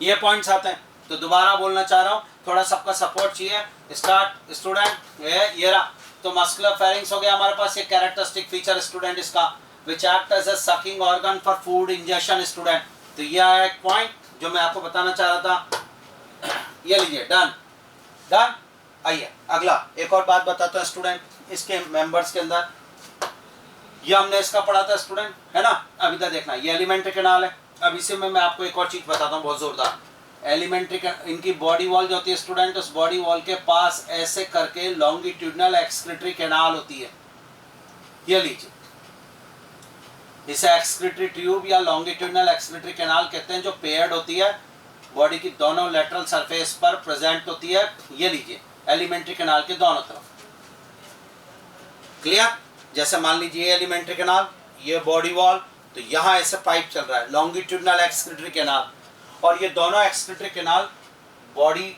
[SPEAKER 1] ये पॉइंट्स आते हैं. तो दोबारा बोलना चाह रहा हूँ, थोड़ा सबका सपोर्ट चाहिए. Start student. ये रहा. तो मस्कुलर फेरिंग्स हो गया हमारे पास. ये कैरेक्टरिस्टिक फीचर स्टूडेंट इसका, which act as a sucking organ for food injection student. तो यह एक पॉइंट जो मैं आपको बताना चाह रहा था. ये लीजिए. Done done. आइए अगला एक और बात बताता हूँ स्टूडेंट. इसके मेंबर्स के अंदर ये हमने इसका पढ़ा था स्टूडेंट, है ना. अभी तक देखना, ये एलिमेंट्री कैनाल है. अब इसी में मैं आपको एक और चीज बताता हूँ बहुत जोरदार. एलिमेंट्री इनकी बॉडी वॉल जो होती है स्टूडेंट, उस बॉडी वॉल के पास ऐसे करके लॉन्गिट्यूडनल एक्सक्रीटरी कैनाल होती है. ये लीजिए, इसे एक्सक्रीटरी ट्यूब या लॉन्गिट्यूडनल एक्सक्रीटरी कैनाल कहते हैं, जो पेयर्ड होती है, बॉडी की दोनों लेटरल सरफेस पर प्रेजेंट होती है. ये लीजिए, एलिमेंट्री कैनाल के दोनों तरफ. क्लियर. जैसे मान लीजिए एलिमेंट्री कैनाल, ये बॉडी वॉल, तो यहाँ ऐसे पाइप चल रहा है, लॉन्गिट्यूडनल एक्सक्रीटरी कैनाल, और ये दोनों एक्सक्रीटरी कैनाल बॉडी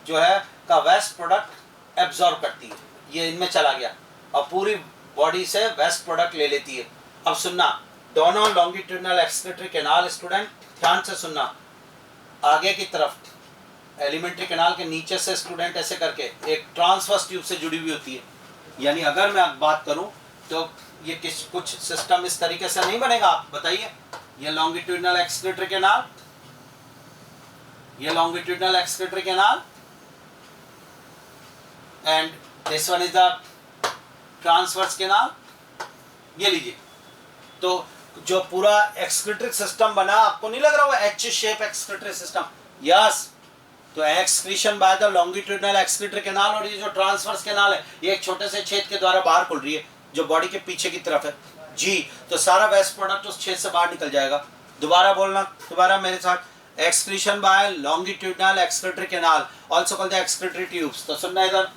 [SPEAKER 1] जो है का वेस्ट प्रोडक्ट एब्जॉर्ब करती है. ये इनमें चला गया और पूरी बॉडी से वेस्ट प्रोडक्ट ले लेती है. अब सुनना, दोनों लॉन्गिट्यूडनल एक्सक्रीटरी कैनाल स्टूडेंट ध्यान से सुनना, आगे की तरफ एलिमेंट्री कैनाल के नीचे से स्टूडेंट ऐसे करके एक ट्रांसवर्स ट्यूब से जुड़ी हुई होती है. यानी अगर मैं बात करूं तो ये कुछ सिस्टम इस तरीके से नहीं बनेगा. आप बताइए, ये लॉन्गिट्यूडनल एक्सक्रीटरी कैनाल, ये longitudinal excretory canal, and this one is the transverse canal. ये लीजिए. तो जो पूरा एक्सक्रीटरी सिस्टम बना, आपको नहीं लग रहा वो H shape excretory system? Yes. तो excretion by the longitudinal excretory canal, और ये जो ट्रांसवर्स कैनाल है, ये एक छोटे से छेद के द्वारा बाहर खुल रही है जो बॉडी के पीछे की तरफ है जी. तो सारा वेस्ट प्रोडक्ट उस छेद से बाहर निकल जाएगा. दोबारा बोलना, दोबारा मेरे साथ. Excretion by longitudinal excretory canal, also called the excretory tubes. तो सुनना इधर,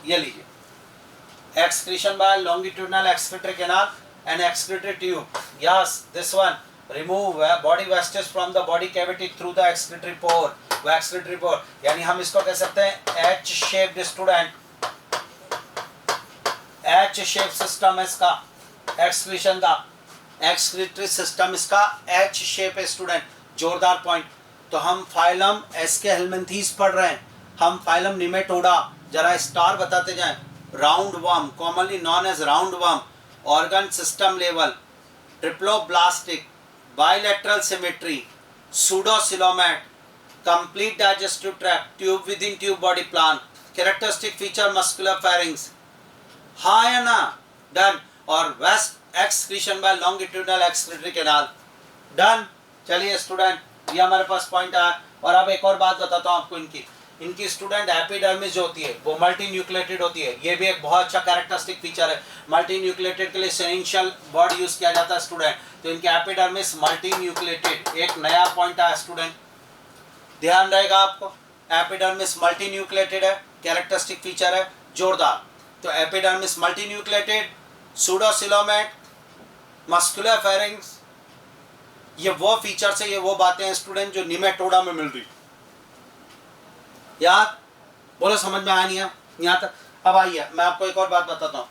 [SPEAKER 1] ये लीजिए, excretion by longitudinal excretory canal and excretory tube. Yes, this one. Remove body vestige from the body cavity through the excretory pore. वो excretory pore, यानी हम इसको कह सकते हैं H shaped student. H shaped system है इसका excretion का. excretory सिस्टम इसका H shape है स्टूडेंट. जोरदार पॉइंट. तो हम फाइलम एस्केल्मेंथीज पढ़ रहे हैं, हम फाइलम निमेटोडा. जरा स्टार बताते जाएं. Round worm, commonly known as round worm, organ system level, triploblastic, bilateral symmetry, pseudocoelomate, complete digestive tract, tube within tube body plan, characteristic feature muscular pharynx. हाँ या ना? डन. और waste excretion by longitudinal excretory canal. Done. चलिए student, ये हमारे पास point आया. और अब एक और बात बताता हूँ आपको. इनकी स्टूडेंट एपिडर्मिस जो होती है वो मल्टी न्यूक्लिएटेड होती है. ये भी एक बहुत अच्छा कैरेक्टरिस्टिक फीचर है. मल्टी न्यूक्लिएटेड के लिए सेरेंशियल वर्ड यूज किया जाता है स्टूडेंट. तो इनके एपिडर्मिस मल्टी न्यूक्लिएटेड, एक नया पॉइंट आया स्टूडेंट, ध्यान रहेगा आपको. एपिडर्मिस मल्टी न्यूक्लिएटेड है, कैरेक्टरिस्टिक फीचर है, जोरदार. तो epidermis multi nucleated, pseudocoelomate, muscular pharynx, ये वो फीचर्स है, ये वो बातें हैं स्टूडेंट जो निमेटोडा में मिल रही. याद बोलो, समझ में आया नहीं है यहाँ तक? अब आइए मैं आपको एक और बात बताता हूँ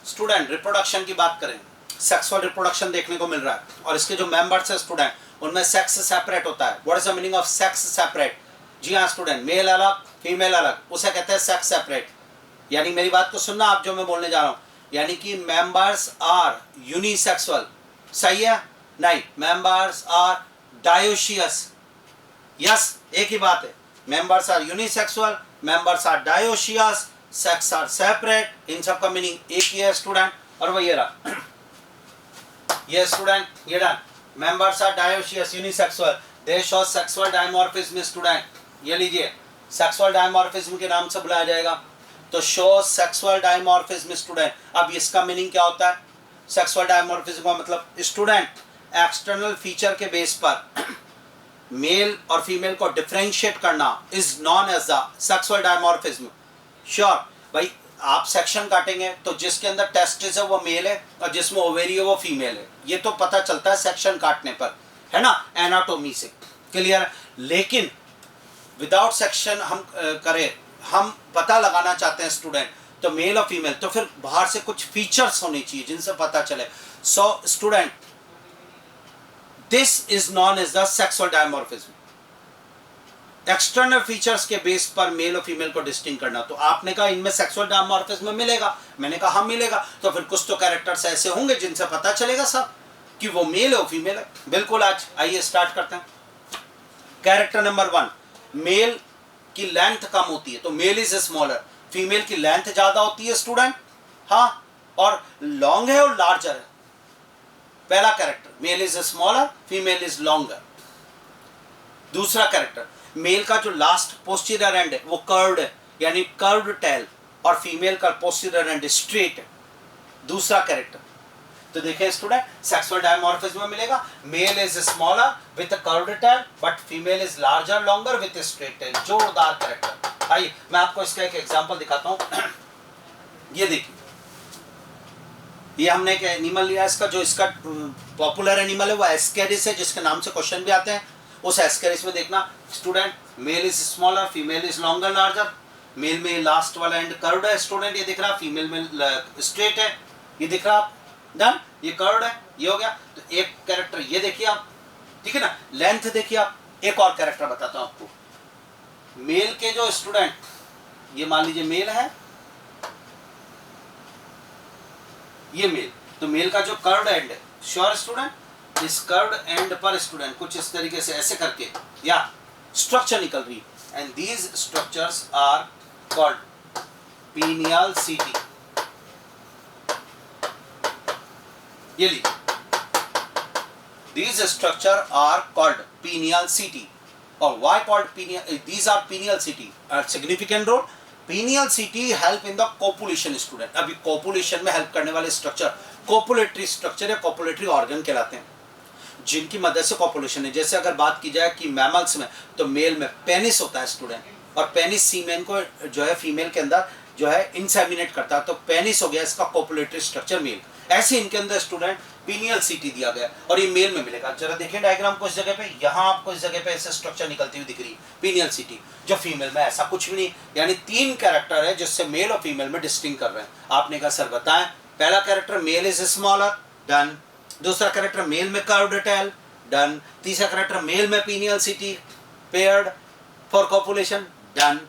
[SPEAKER 1] स्टूडेंट. रिप्रोडक्शन की बात करें, सेक्सुअल रिप्रोडक्शन देखने को मिल रहा है, और इसके जो मेंबर्स है स्टूडेंट, उनमें सेक्स सेपरेट होता है. What is the meaning of sex separate? जी हाँ स्टूडेंट, मेल अलग फीमेल अलग, उसे कहते हैं सेक्स सेपरेट. यानी मेरी बात को सुनना आप, जो मैं बोलने जा रहा हूँ. यानी कि मेंबर्स आर यूनिसेक्सुअल. सही है? नहीं, मेंबर्स आर डायोशियस. यस, एक ही बात है. members are unisexual, members are dioecious, sex are separate. इन सब का मीनिंग एक ही है स्टूडेंट. और वो ये रहा, ये स्टूडेंट, ये done. members are dioecious, unisexual, they show sexual dimorphism student. ये लीजिए, सेक्सुअल डायमॉर्फिज्म के नाम से बुलाया जाएगा. तो शो सेक्सुअल डायमॉर्फिज्म स्टूडेंट. अब इसका मीनिंग क्या होता है? सेक्सुअल डायमॉर्फिज्म का मतलब स्टूडेंट एक्सटर्नल फीचर के बेस पर मेल और फीमेल को डिफरेंशिएट करना is known as the sexual dimorphism. Sure भाई, आप सेक्शन काटेंगे तो जिसके अंदर टेस्टिस है वो मेल है और जिसमें ओवेरी है वो फीमेल है. ये तो पता चलता है सेक्शन काटने पर, है ना, एनाटोमी से. क्लियर है? लेकिन विदाउट सेक्शन हम करें, हम पता लगाना चाहते हैं स्टूडेंट, तो मेल और फीमेल, तो फिर बाहर से कुछ फीचर्स होने चाहिए जिनसे पता चले. So student, this is known as the sexual dimorphism. External features के बेस पर मेल और फीमेल को डिस्टिंग करना. तो आपने कहा इनमें सेक्सुअल डायमॉर्फिज्म मिलेगा, मैंने कहा हाँ मिलेगा, तो फिर कुछ तो कैरेक्टर्स ऐसे होंगे जिनसे पता चलेगा सब कि वो मेल है और फीमेल है. बिल्कुल, आज आइए स्टार्ट करते हैं. कैरेक्टर नंबर 1, मेल की लेंथ कम होती है, तो मेल इज स्मॉलर. फीमेल की लेंथ ज्यादा होती है स्टूडेंट, हाँ, और लॉन्ग है और लार्जर है. पहला character, male is smaller, female is longer. दूसरा कैरेक्टर, मेल का जो लास्ट पोस्टीरियर एंड है वो कर्व्ड है, यानी कर्व्ड टेल, और फीमेल का पोस्टीरियर एंड स्ट्रेट है. दूसरा कैरेक्टर, तो देखें स्टूडेंट, सेक्सुअल डायमॉर्फिज्म मिलेगा, male is smaller with curved tail but female is larger longer with straight tail. जोरदार कैरेक्टर. आइए मैं आपको इसका एक एग्जांपल दिखाता हूं. ये देखिए, ये हमने एक एनिमल लिया, इसका जो इसका पॉपुलर एनिमल है वो एस्केरिस है, जिसके नाम से क्वेश्चन भी आते हैं. उस एस्केरिस में देखना student, male is smaller, female is longer larger. Male में लास्ट वाला एंड कर्व्ड है स्टूडेंट, ये दिख रहा. फीमेल में स्ट्रेट है, ये दिख रहा. डन, ये कर्व्ड है, ये हो गया. तो एक कैरेक्टर ये देखिए आप, ठीक है ना. लेंथ देखिए आप. एक और कैरेक्टर बताता हूं आपको. मेल के जो स्टूडेंट, ये मान लीजिए मेल है, ये मेल, तो मेल का जो कर्व्ड एंड है, श्योर स्टूडेंट, इस कर्व्ड एंड पर स्टूडेंट कुछ इस तरीके से ऐसे करके या स्ट्रक्चर निकल रही है, and these structures are called penial setae. ये लीजिए, these structure are called pineal city. Or why called pineal? These are pineal city. A significant role. Pineal city help in the copulation student. अभी copulation में help करने वाले structure copulatory structure या copulatory organ कहलाते हैं, जिनकी मदद से copulation है. जैसे अगर बात की जाए कि mammals में, तो मेल में पेनिस होता है स्टूडेंट, और पेनिस सीमेन को जो है फीमेल के अंदर जो है इंसेमिनेट करता है, तो पेनिस हो गया इसका कोपुलेटरी स्ट्रक्चर मेल. ऐसे इनके अंदर स्टूडेंट पीनियल सीटी दिया गया, और ये मेल में मिलेगा. जरा देखें डायग्राम को, इस जगह पे, यहाँ आपको इस जगह पे ऐसे स्ट्रक्चर निकलती हुई दिख रही है पीनियल सीटी, जो फीमेल में ऐसा कुछ भी नहीं. यानी 3 कैरेक्टर है जिससे मेल और फीमेल में डिस्टिंग कर रहे हैं. आपने कहा सर बताएं. पहला character, male is smaller, done. दूसरा कैरेक्टर, मेल में कर्व्ड टेल, डन. तीसरा कैरेक्टर, मेल में penial setae paired for copulation, done.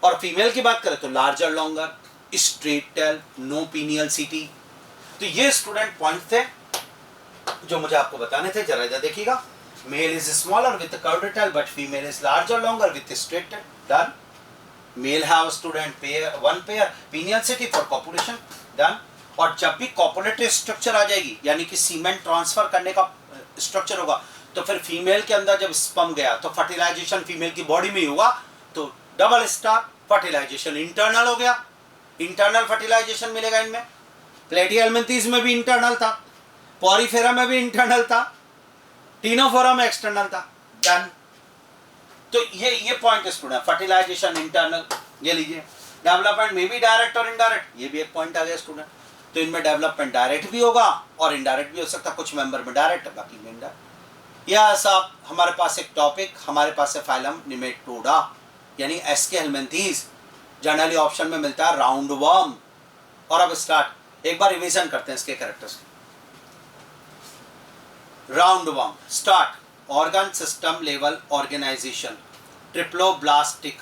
[SPEAKER 1] और फीमेल की बात करें तो larger longer, straight tail, no penial setae. तो ये स्टूडेंट पॉइंट थे जो मुझे आपको बताने थे. जरा इधर देखिएगा, male is smaller with curved tail but female is larger longer with straight tail, done. Male have student pair, one pair penial setae for copulation, done. और जब भी कॉपुलेटरी स्ट्रक्चर आ जाएगी, यानी कि सीमेन ट्रांसफर करने का स्ट्रक्चर होगा, तो फिर फीमेल के अंदर जब स्पर्म गया तो फर्टिलाइजेशन फीमेल की बॉडी में ही होगा. तो डबल स्टार फर्टिलाइजेशन इंटरनल हो गया, इंटरनल फर्टिलाइजेशन मिलेगा इनमें. प्लेटिहेल्मिन्थेस में भी इंटरनल था, पॉरीफेरा में भी इंटरनल था, टीनोफोरा में एक्सटर्नल था, डन. तो ये पॉइंट स्टूडेंट, फर्टिलाइजेशन इंटरनल. ये लीजिए, डेवलपमेंट में भी डायरेक्ट और इनडायरेक्ट, ये भी एक पॉइंट आ गया स्टूडेंट. तो इनमें डेवलपमेंट डायरेक्ट भी होगा और इनडायरेक्ट भी हो सकता है. कुछ मेंबर में डायरेक्ट, बाकी में इनडायरेक्ट. यह सब हमारे पास एक टॉपिक, हमारे पास है फाइलम निमेटोडा, यानी एस्के हेलमिन्थेस. जनरली ऑप्शन में मिलता है राउंड वर्म. और अब स्टार्ट, एक बार रिवीजन करते हैं इसके characters. Round worm, start. Organ system level organization, triploblastic,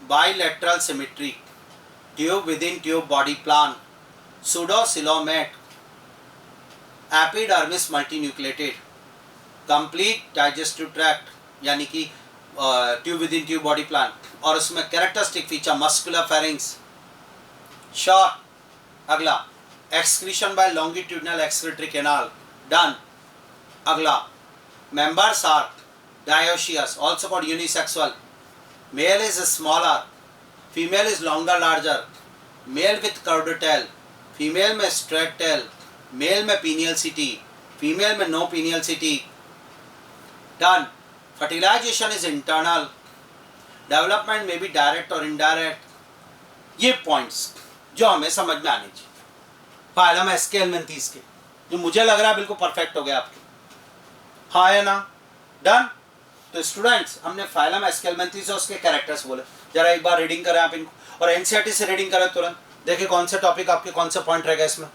[SPEAKER 1] bilateral symmetry, tube within tube body plan, pseudocoelomate, epidermis multinucleated, complete digestive tract, यानी कि tube within tube body plan. और उसमें characteristic feature muscular pharynx, short. अगला, excretion by longitudinal excretory canal, done. अगला, members are dioecious, also called unisexual. Male is smaller, female is longer larger. Male with curved tail, female में straight tail, male में penial city, female में no penial city. Done. Fertilization is internal. Development may be direct or indirect. ये points जो हमें समझ में आने चाहिए फाइलम एस्के हेलमिन्थेस के, जो मुझे लग रहा है बिल्कुल परफेक्ट हो गया आपके. हाँ या ना? डन. तो स्टूडेंट्स हमने फाइलम एस्केलमेंथीज से उसके कैरेक्टर्स बोले, जरा एक बार रीडिंग करें आप इनको, और एनसीईआरटी से रीडिंग करें तुरंत, देखिए कौन से टॉपिक आपके कौन से पॉइंट रहेगा इसमें।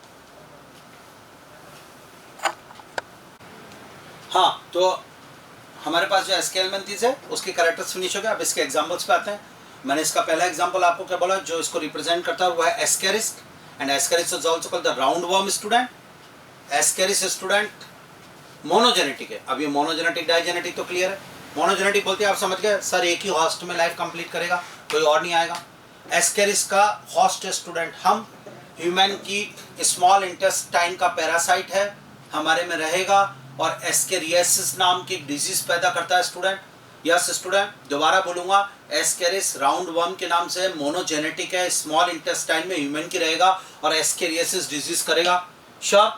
[SPEAKER 1] हाँ, तो हमारे पास जो एस्केलमेंथीज है उसके कैरेक्टर्स फिनिश हो गए। अब इसके एग्जांपल्स पे आते हैं। मैंने इसका पहला एग्जांपल आपको क्या बोला, जो इसको रिप्रेजेंट करता है वो है Ascaris, and Ascaris is also called the round worm student. Ascaris student monogenetic है। अब ये मोनोजेनेटिक डाइजेनेटिक तो क्लियर है। मोनोजेनेटिक बोलते हैं आप समझ गए सर, एक ही हॉस्ट में लाइफ कंप्लीट करेगा, कोई और नहीं आएगा। एस्केरिस का हॉस्ट स्टूडेंट हम, ह्यूमन की स्मॉल इंटेस्टाइन का पैरासाइट है, हमारे में रहेगा और एस्केरियासिस नाम की डिजीज पैदा करता है स्टूडेंट। यस स्टूडेंट, दोबारा बोलूंगा, एस्केरिस राउंड वर्म के नाम से मोनोजेनेटिक है, स्मॉल इंटेस्टाइन में ह्यूमन की रहेगा और एस्केरियासिस डिजीज करेगा। श्योर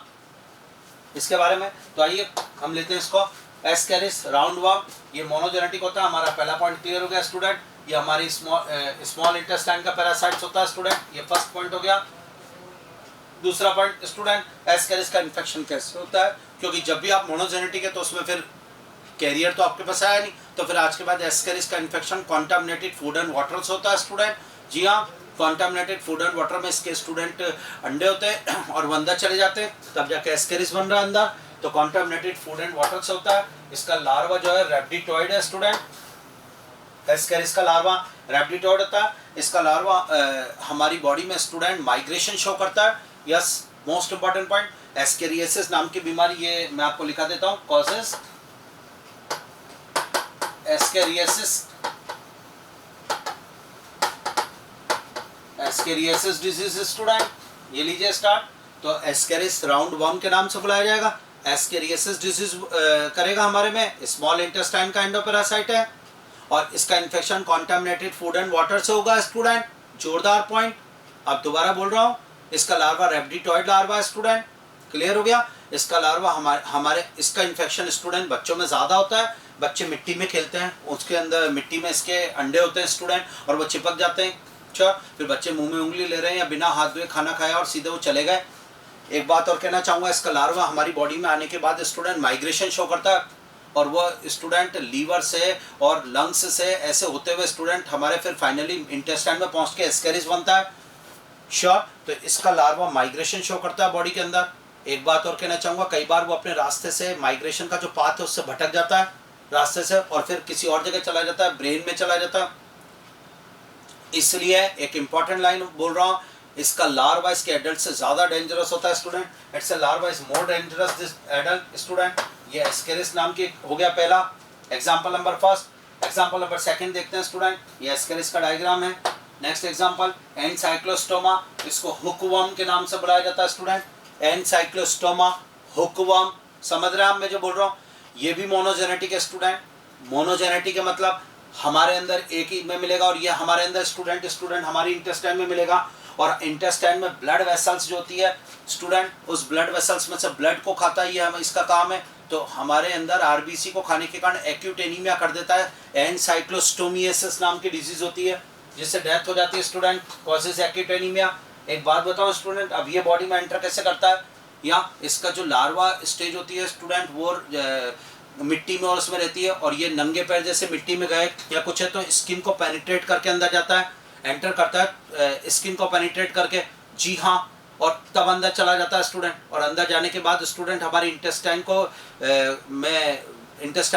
[SPEAKER 1] इसके बारे में? तो आइए हम लेते हैं इसको। एस्केरिस राउंड वर्म ये मोनोजेनेटिक होता है। हमारा पहला पॉइंट क्लियर हो गया स्टूडेंट। ये हमारी स्मॉल इंटेस्टाइन का पैरासाइट्स होता है स्टूडेंट, ये फर्स्ट पॉइंट हो गया। दूसरा पॉइंट स्टूडेंट, एस्केरिस का इन्फेक्शन कैसे होता है, क्योंकि जब भी आप मोनोजेनेटिक है तो उसमें फिर कैरियर तो आपके पास आया नहीं, तो फिर आज के बाद एस्केरिस का infection contaminated food and water से होता है स्टूडेंट। जी हाँ, कॉन्टामिनेटेड फूड एंड वाटर में इसके स्टूडेंट अंडे होते हैं और वो अंदर चले जाते हैं, तब जाके एस्केरिस बन रहा है अंदर। तो कॉन्टामिनेटेड फूड एंड वाटर से होता है। इसका लार्वा जो है रैप्टिटॉइड है स्टूडेंट। एस्केरिस का लार्वा रैप्टिटॉइड होता है। इसका लार्वा हमारी बॉडी में स्टूडेंट माइग्रेशन शो करता है। Yes, most important point, ascariasis नाम की बीमारी, ये मैं आपको लिखा देता हूँ, causes ascariasis, ascariasis disease student, ये लीजिए स्टार्ट। तो एस्केरिस राउंड वर्म के नाम से बुलाया जाएगा। एस्केरियासिस डिजीज करेगा हमारे में, स्मॉल इंटेस्टाइन का एंडोपैरासाइट है और इसका infection contaminated food and water से होगा स्टूडेंट। जोरदार पॉइंट। अब दोबारा बोल रहा हूँ, इसका लार्वा रैप्टिटॉइड लार्वा है स्टूडेंट। क्लियर हो गया? इसका लार्वा हमारे इसका इन्फेक्शन स्टूडेंट बच्चों में ज़्यादा होता है। बच्चे मिट्टी में खेलते हैं, उसके अंदर मिट्टी में इसके अंडे होते हैं स्टूडेंट, और वो चिपक जाते हैं। अच्छा, फिर बच्चे मुंह में उंगली ले रहे हैं या बिना हाथ धोए खाना खाया और सीधे वो चले गए। एक बात और कहना चाहूँगा, इसका लार्वा हमारी बॉडी में आने के बाद स्टूडेंट माइग्रेशन शो करता है और वो स्टूडेंट लीवर से और लंग्स से ऐसे होते हुए स्टूडेंट हमारे फिर फाइनली इंटेस्टाइन में पहुँच के एस्केरिस बनता है। श्योर, तो इसका लार्वा माइग्रेशन शो करता है बॉडी के अंदर। एक बात और कहना चाहूँगा, कई बार वो अपने रास्ते से माइग्रेशन का जो पाथ है उससे भटक जाता है रास्ते से और फिर किसी और जगह चला जाता है, ब्रेन में चला जाता है। इसलिए एक इंपॉर्टेंट लाइन बोल रहा हूँ, इसका लार्वा इसके एडल्ट से ज़्यादा डेंजरस होता है student. It's a larva is more dangerous this adult student. ये एस्केरिस नाम की हो गया पहला example number first. Example number second देखते हैं स्टूडेंट। ये एस्केरिस का डायग्राम है। नेक्स्ट एग्जाम्पल, एनसाइक्लोस्टोमा, इसको हुकवर्म के नाम से बुलाया जाता है स्टूडेंट। एनसाइक्लोस्टोमा, हुकवर्म, समझ रहे हैं आप मैं जो बोल रहा हूँ? ये भी मोनोजेनेटिक है स्टूडेंट। मोनोजेनेटिक है मतलब हमारे अंदर एक ही में मिलेगा और ये हमारे अंदर स्टूडेंट हमारी इंटेस्टाइन में मिलेगा। और इंटेस्टाइन में ब्लड वेसल्स जो होती है स्टूडेंट, उस ब्लड वेसल्स में से ब्लड को खाता है, ये इसका काम है। तो हमारे अंदर आरबीसी को खाने के कारण एक्यूट एनीमिया कर देता है। एनसाइक्लोस्टोमियासिस नाम की डिजीज होती है जिससे डेथ हो जाती है स्टूडेंट, कॉजेज एक्यूट एनीमिया। एक बात बताओ स्टूडेंट, अब ये बॉडी में एंटर कैसे करता है? या इसका जो लार्वा स्टेज होती है स्टूडेंट वो मिट्टी में और उसमें रहती है, और ये नंगे पैर जैसे मिट्टी में गए या कुछ है तो स्किन को पेनिट्रेट करके अंदर जाता है, एंटर करता है स्किन को पेनिट्रेट करके। जी हाँ, और तब अंदर चला जाता है स्टूडेंट। और अंदर जाने के बाद स्टूडेंट हमारी इंटेस्टाइन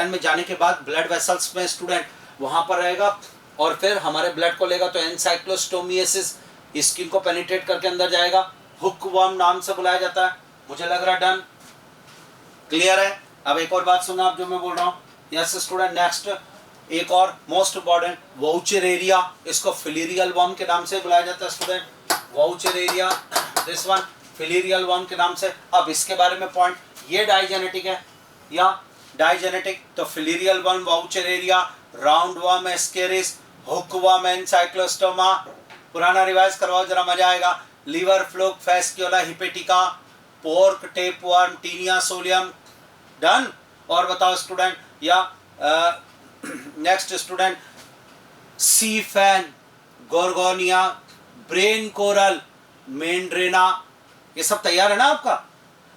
[SPEAKER 1] में जाने के बाद ब्लड वेसल्स में स्टूडेंट वहाँ पर रहेगा और फिर हमारे ब्लड को लेगा। तो एनसाइक्लोस्टोमियासिस स्किन को पेनिट्रेट करके अंदर जाएगा। हुकवर्म नाम से बुलाया जाता है। मुझे लग रहा है डन, क्लियर है? अब एक और बात सुना आप जो मैं बोल रहा हूँ। यस स्टूडेंट, नेक्स्ट एक और मोस्ट इंपॉर्टेंट, वाउचरेरिया, इसको फिलीरियल वर्म के नाम से बुलाया जाता है स्टूडेंट। वाउचरेरिया, दिस वन फिलीरियल वर्म के नाम से। अब इसके बारे में पॉइंट, ये डाइजेनेटिक है या डाइजेनेटिक, तो filarial worm, Wuchereria, round worm, Ascaris, hookworm, Ancylostoma. पुराना रिवाइज करवाओ जरा, मजा आएगा। Liver fluke, Fasciola hepatica, pork tapeworm, Taenia solium. Done? और बताओ स्टूडेंट, या next student, sea fan, Gorgonia, brain coral, Meandrina. ये सब तैयार है ना आपका?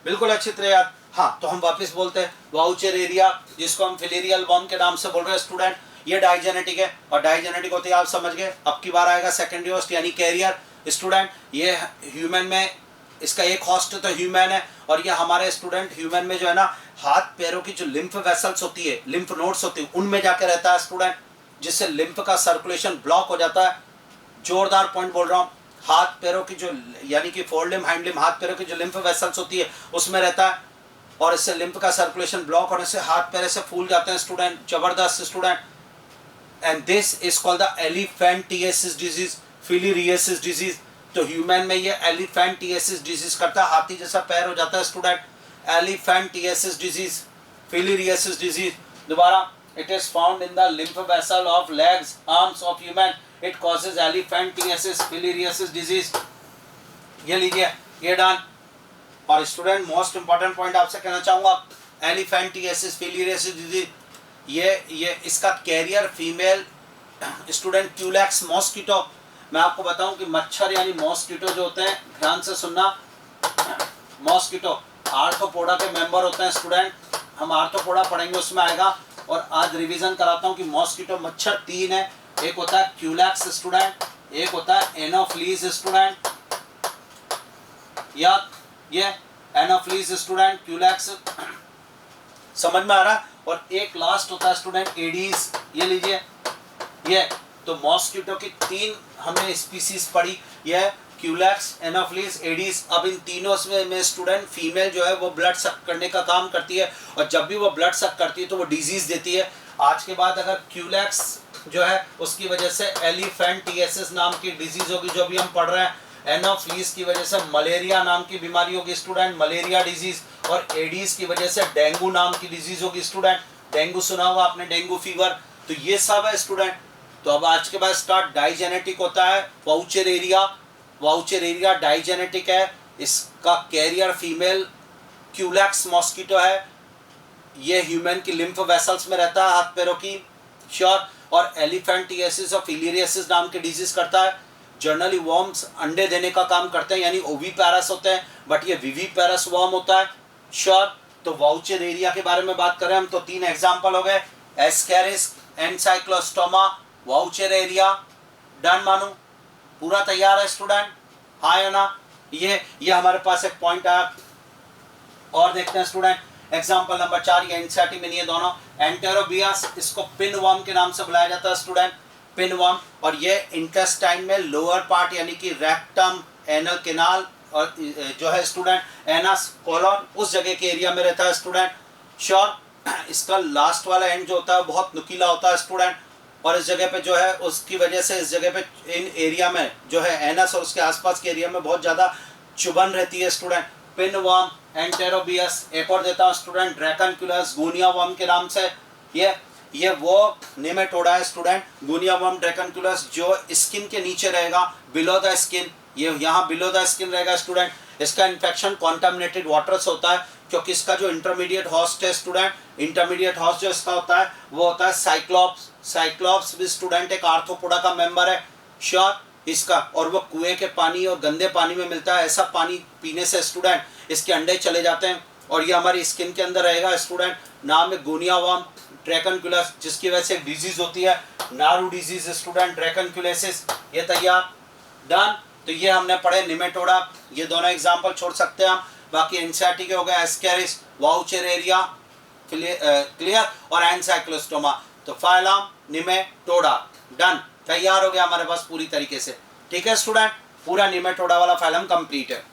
[SPEAKER 1] बिल्कुल अच्छी तरह याद। हाँ, तो हम वापस बोलते हैं वाउचर एरिया, जिसको हम फिलेरियल वर्म के नाम से बोल रहे हैं स्टूडेंट, ये डाइजेनेटिक है, और डाइजेनेटिक होते ही आप समझ गए। अब की बार आएगा सेकेंडरी होस्ट यानी कैरियर स्टूडेंट। ये ह्यूमन में इसका एक होस्ट तो ह्यूमन है, और ये हमारे स्टूडेंट ह्यूमन में जो है ना हाथ पैरों की जो लिम्फ वेसल्स होती है, लिम्फ नोड्स होती है, उनमें जाके रहता है स्टूडेंट, जिससे लिम्फ का सर्कुलेशन ब्लॉक हो जाता है। जोरदार पॉइंट बोल रहा हूँ, हाथ पैरों की जो यानी कि फोर लिम्ब, हैंड लिम्ब, हाथ पैरों की जो लिम्फ वेसल्स होती है उसमें रहता है, और इससे लिम्फ का सर्कुलेशन ब्लॉक होने से हाथ पैर से फूल जाते हैं स्टूडेंट, जबरदस्त student. And this is called the elephantiasis disease, filariasis disease. तो ह्यूमन में ये एलिफेंटिएसिस डिजीज करता है, हाथी जैसा पैर हो जाता है स्टूडेंट, एलिफेंटिएसिस डिजीज, फिलिरियसिस डिजीज। दोबारा, it is found in the lymph vessel of legs, arms of human. It causes elephantiasis, filariasis disease. ये लीजिए, ये डन। और स्टूडेंट मोस्ट इंपॉर्टेंट पॉइंट आपसे कहना चाहूँगा, एलिफेंटियासिस फिलियरियसिस डिजीज, ये इसका कैरियर फीमेल स्टूडेंट क्यूलैक्स मॉस्किटो। मैं आपको बताऊं कि मच्छर यानी मॉस्किटो जो होते हैं, ध्यान से सुनना, मॉस्किटो आर्थ्रोपोडा के मेंबर होते हैं स्टूडेंट, हम आर्थ्रोपोडा पढ़ेंगे उसमें आएगा। और आज रिवीजन कराता हूं कि मॉस्किटो मच्छर 3 है, एक होता है क्यूलैक्स स्टूडेंट, एक होता है एनोफ्लीज स्टूडेंट, या ये एनोफ्लीज स्टूडेंट, क्यूलैक्स, समझ में आ रहा है, और एक लास्ट होता है स्टूडेंट एडीज। ये लीजिए, ये तो मॉस्किटो की 3 हमने स्पीसीज पढ़ी, ये क्यूलैक्स, एनोफ्लीज, एडीज। अब इन तीनों में स्टूडेंट फीमेल जो है वो ब्लड सक करने का काम करती है, और जब भी वो ब्लड सक करती है तो वो डिजीज देती है। आज के बाद अगर क्यूलैक्स जो है उसकी वजह से एलिफेंटिएसिस नाम की डिजीज होगी जो भी हम पढ़ रहे हैं, एनोफ्लीज की वजह से मलेरिया नाम की बीमारी होगी स्टूडेंट, मलेरिया डिजीज, और एडीज की वजह से डेंगू नाम की डिजीज होगी स्टूडेंट, डेंगू सुना होगा आपने, डेंगू फीवर। तो ये सब है स्टूडेंट। तो अब आज के बाद स्टार्ट डाइजेनेटिक होता है, voucher area, voucher area digenetic है, इसका कैरियर फीमेल क्यूलैक्स मॉस्किटो है, ये ह्यूमन की लिम्फ वेसल्स में रहता है, हाथ पैरों की, श्योर, और एलिफेंटिएसिस और फिलियरियसिस नाम की डिजीज करता है। जनरली वर्म्स अंडे देने का काम करते हैं यानी ओवीपैरस होते हैं, बट ये विवीपैरस वर्म होता है, श्योर। तो वाउचर एरिया के बारे में बात करें हम तो 3 एग्जांपल हो गए, Ascaris, ancylostoma, voucher area, done मानू, पूरा तैयार है स्टूडेंट, हाँ या ना। ये हमारे पास एक पॉइंट है, और देखते हैं स्टूडेंट, एग्जांपल नंबर 4, ये एंसेटिमिन, ये दोनों एंटेरोबियास, इसको पिन वर्म के नाम से बुलाया जाता है स्टूडेंट, पिन वर्म, और ये इंटेस्टाइन में लोअर पार्ट यानी कि रेक्टम, एनल कैनाल, और जो है स्टूडेंट एनस, कोलन, उस जगह के एरिया में रहता है स्टूडेंट, श्योर। इसका लास्ट वाला एंड जो होता है बहुत नुकीला होता है स्टूडेंट, और इस जगह पे जो है उसकी वजह से इस जगह पे इन एरिया में जो है एनस और उसके आसपास के एरिया में बहुत ज़्यादा चुभन रहती है स्टूडेंट। पिन वर्म, एंटेरोबियस, एक और देता हूँ स्टूडेंट, ड्रैकनक्यूलस, गुनिया वर्म के नाम से, ये वो नेमेटोडा है स्टूडेंट, गुनिया वर्म, ड्रैकनक्यूलस, जो स्किन के नीचे रहेगा, बिलो द स्किन, ये यहाँ बिलो द स्किन रहेगा स्टूडेंट। इसका इन्फेक्शन कॉन्टामिनेटेड वाटर से होता है, क्योंकि इसका जो इंटरमीडिएट होस्ट है स्टूडेंट, इंटरमीडिएट होस्ट जो इसका होता है वो होता है साइक्लॉप्स। साइक्लॉप्स भी स्टूडेंट एक आर्थ्रोपोडा का मेंबर है, श्योर, इसका, और वो कुएं के पानी और गंदे पानी में मिलता है, ऐसा पानी पीने से स्टूडेंट इसके अंडे चले जाते हैं, और ये हमारी स्किन के अंदर रहेगा स्टूडेंट। नाम है गुनिया वर्म, ड्रैकनक्यूलस, जिसकी वजह से एक डिजीज होती है नारू डिजीज स्टूडेंट, ड्रैकनक्यूलेसिस। ये तैयार, डन। तो ये हमने पढ़े निमेटोडा, ये दोनों एग्जाम्पल छोड़ सकते हैं हम, बाकी एंसेटी के हो गए, एस्केरिस, वाउचर एरिया, क्लियर, और एनसाइक्लोस्टोमा। तो फाइलम निमेटोडा, डन, तैयार हो गया हमारे पास पूरी तरीके से, ठीक है स्टूडेंट, पूरा निमेटोडा वाला फाइलम कंप्लीट है।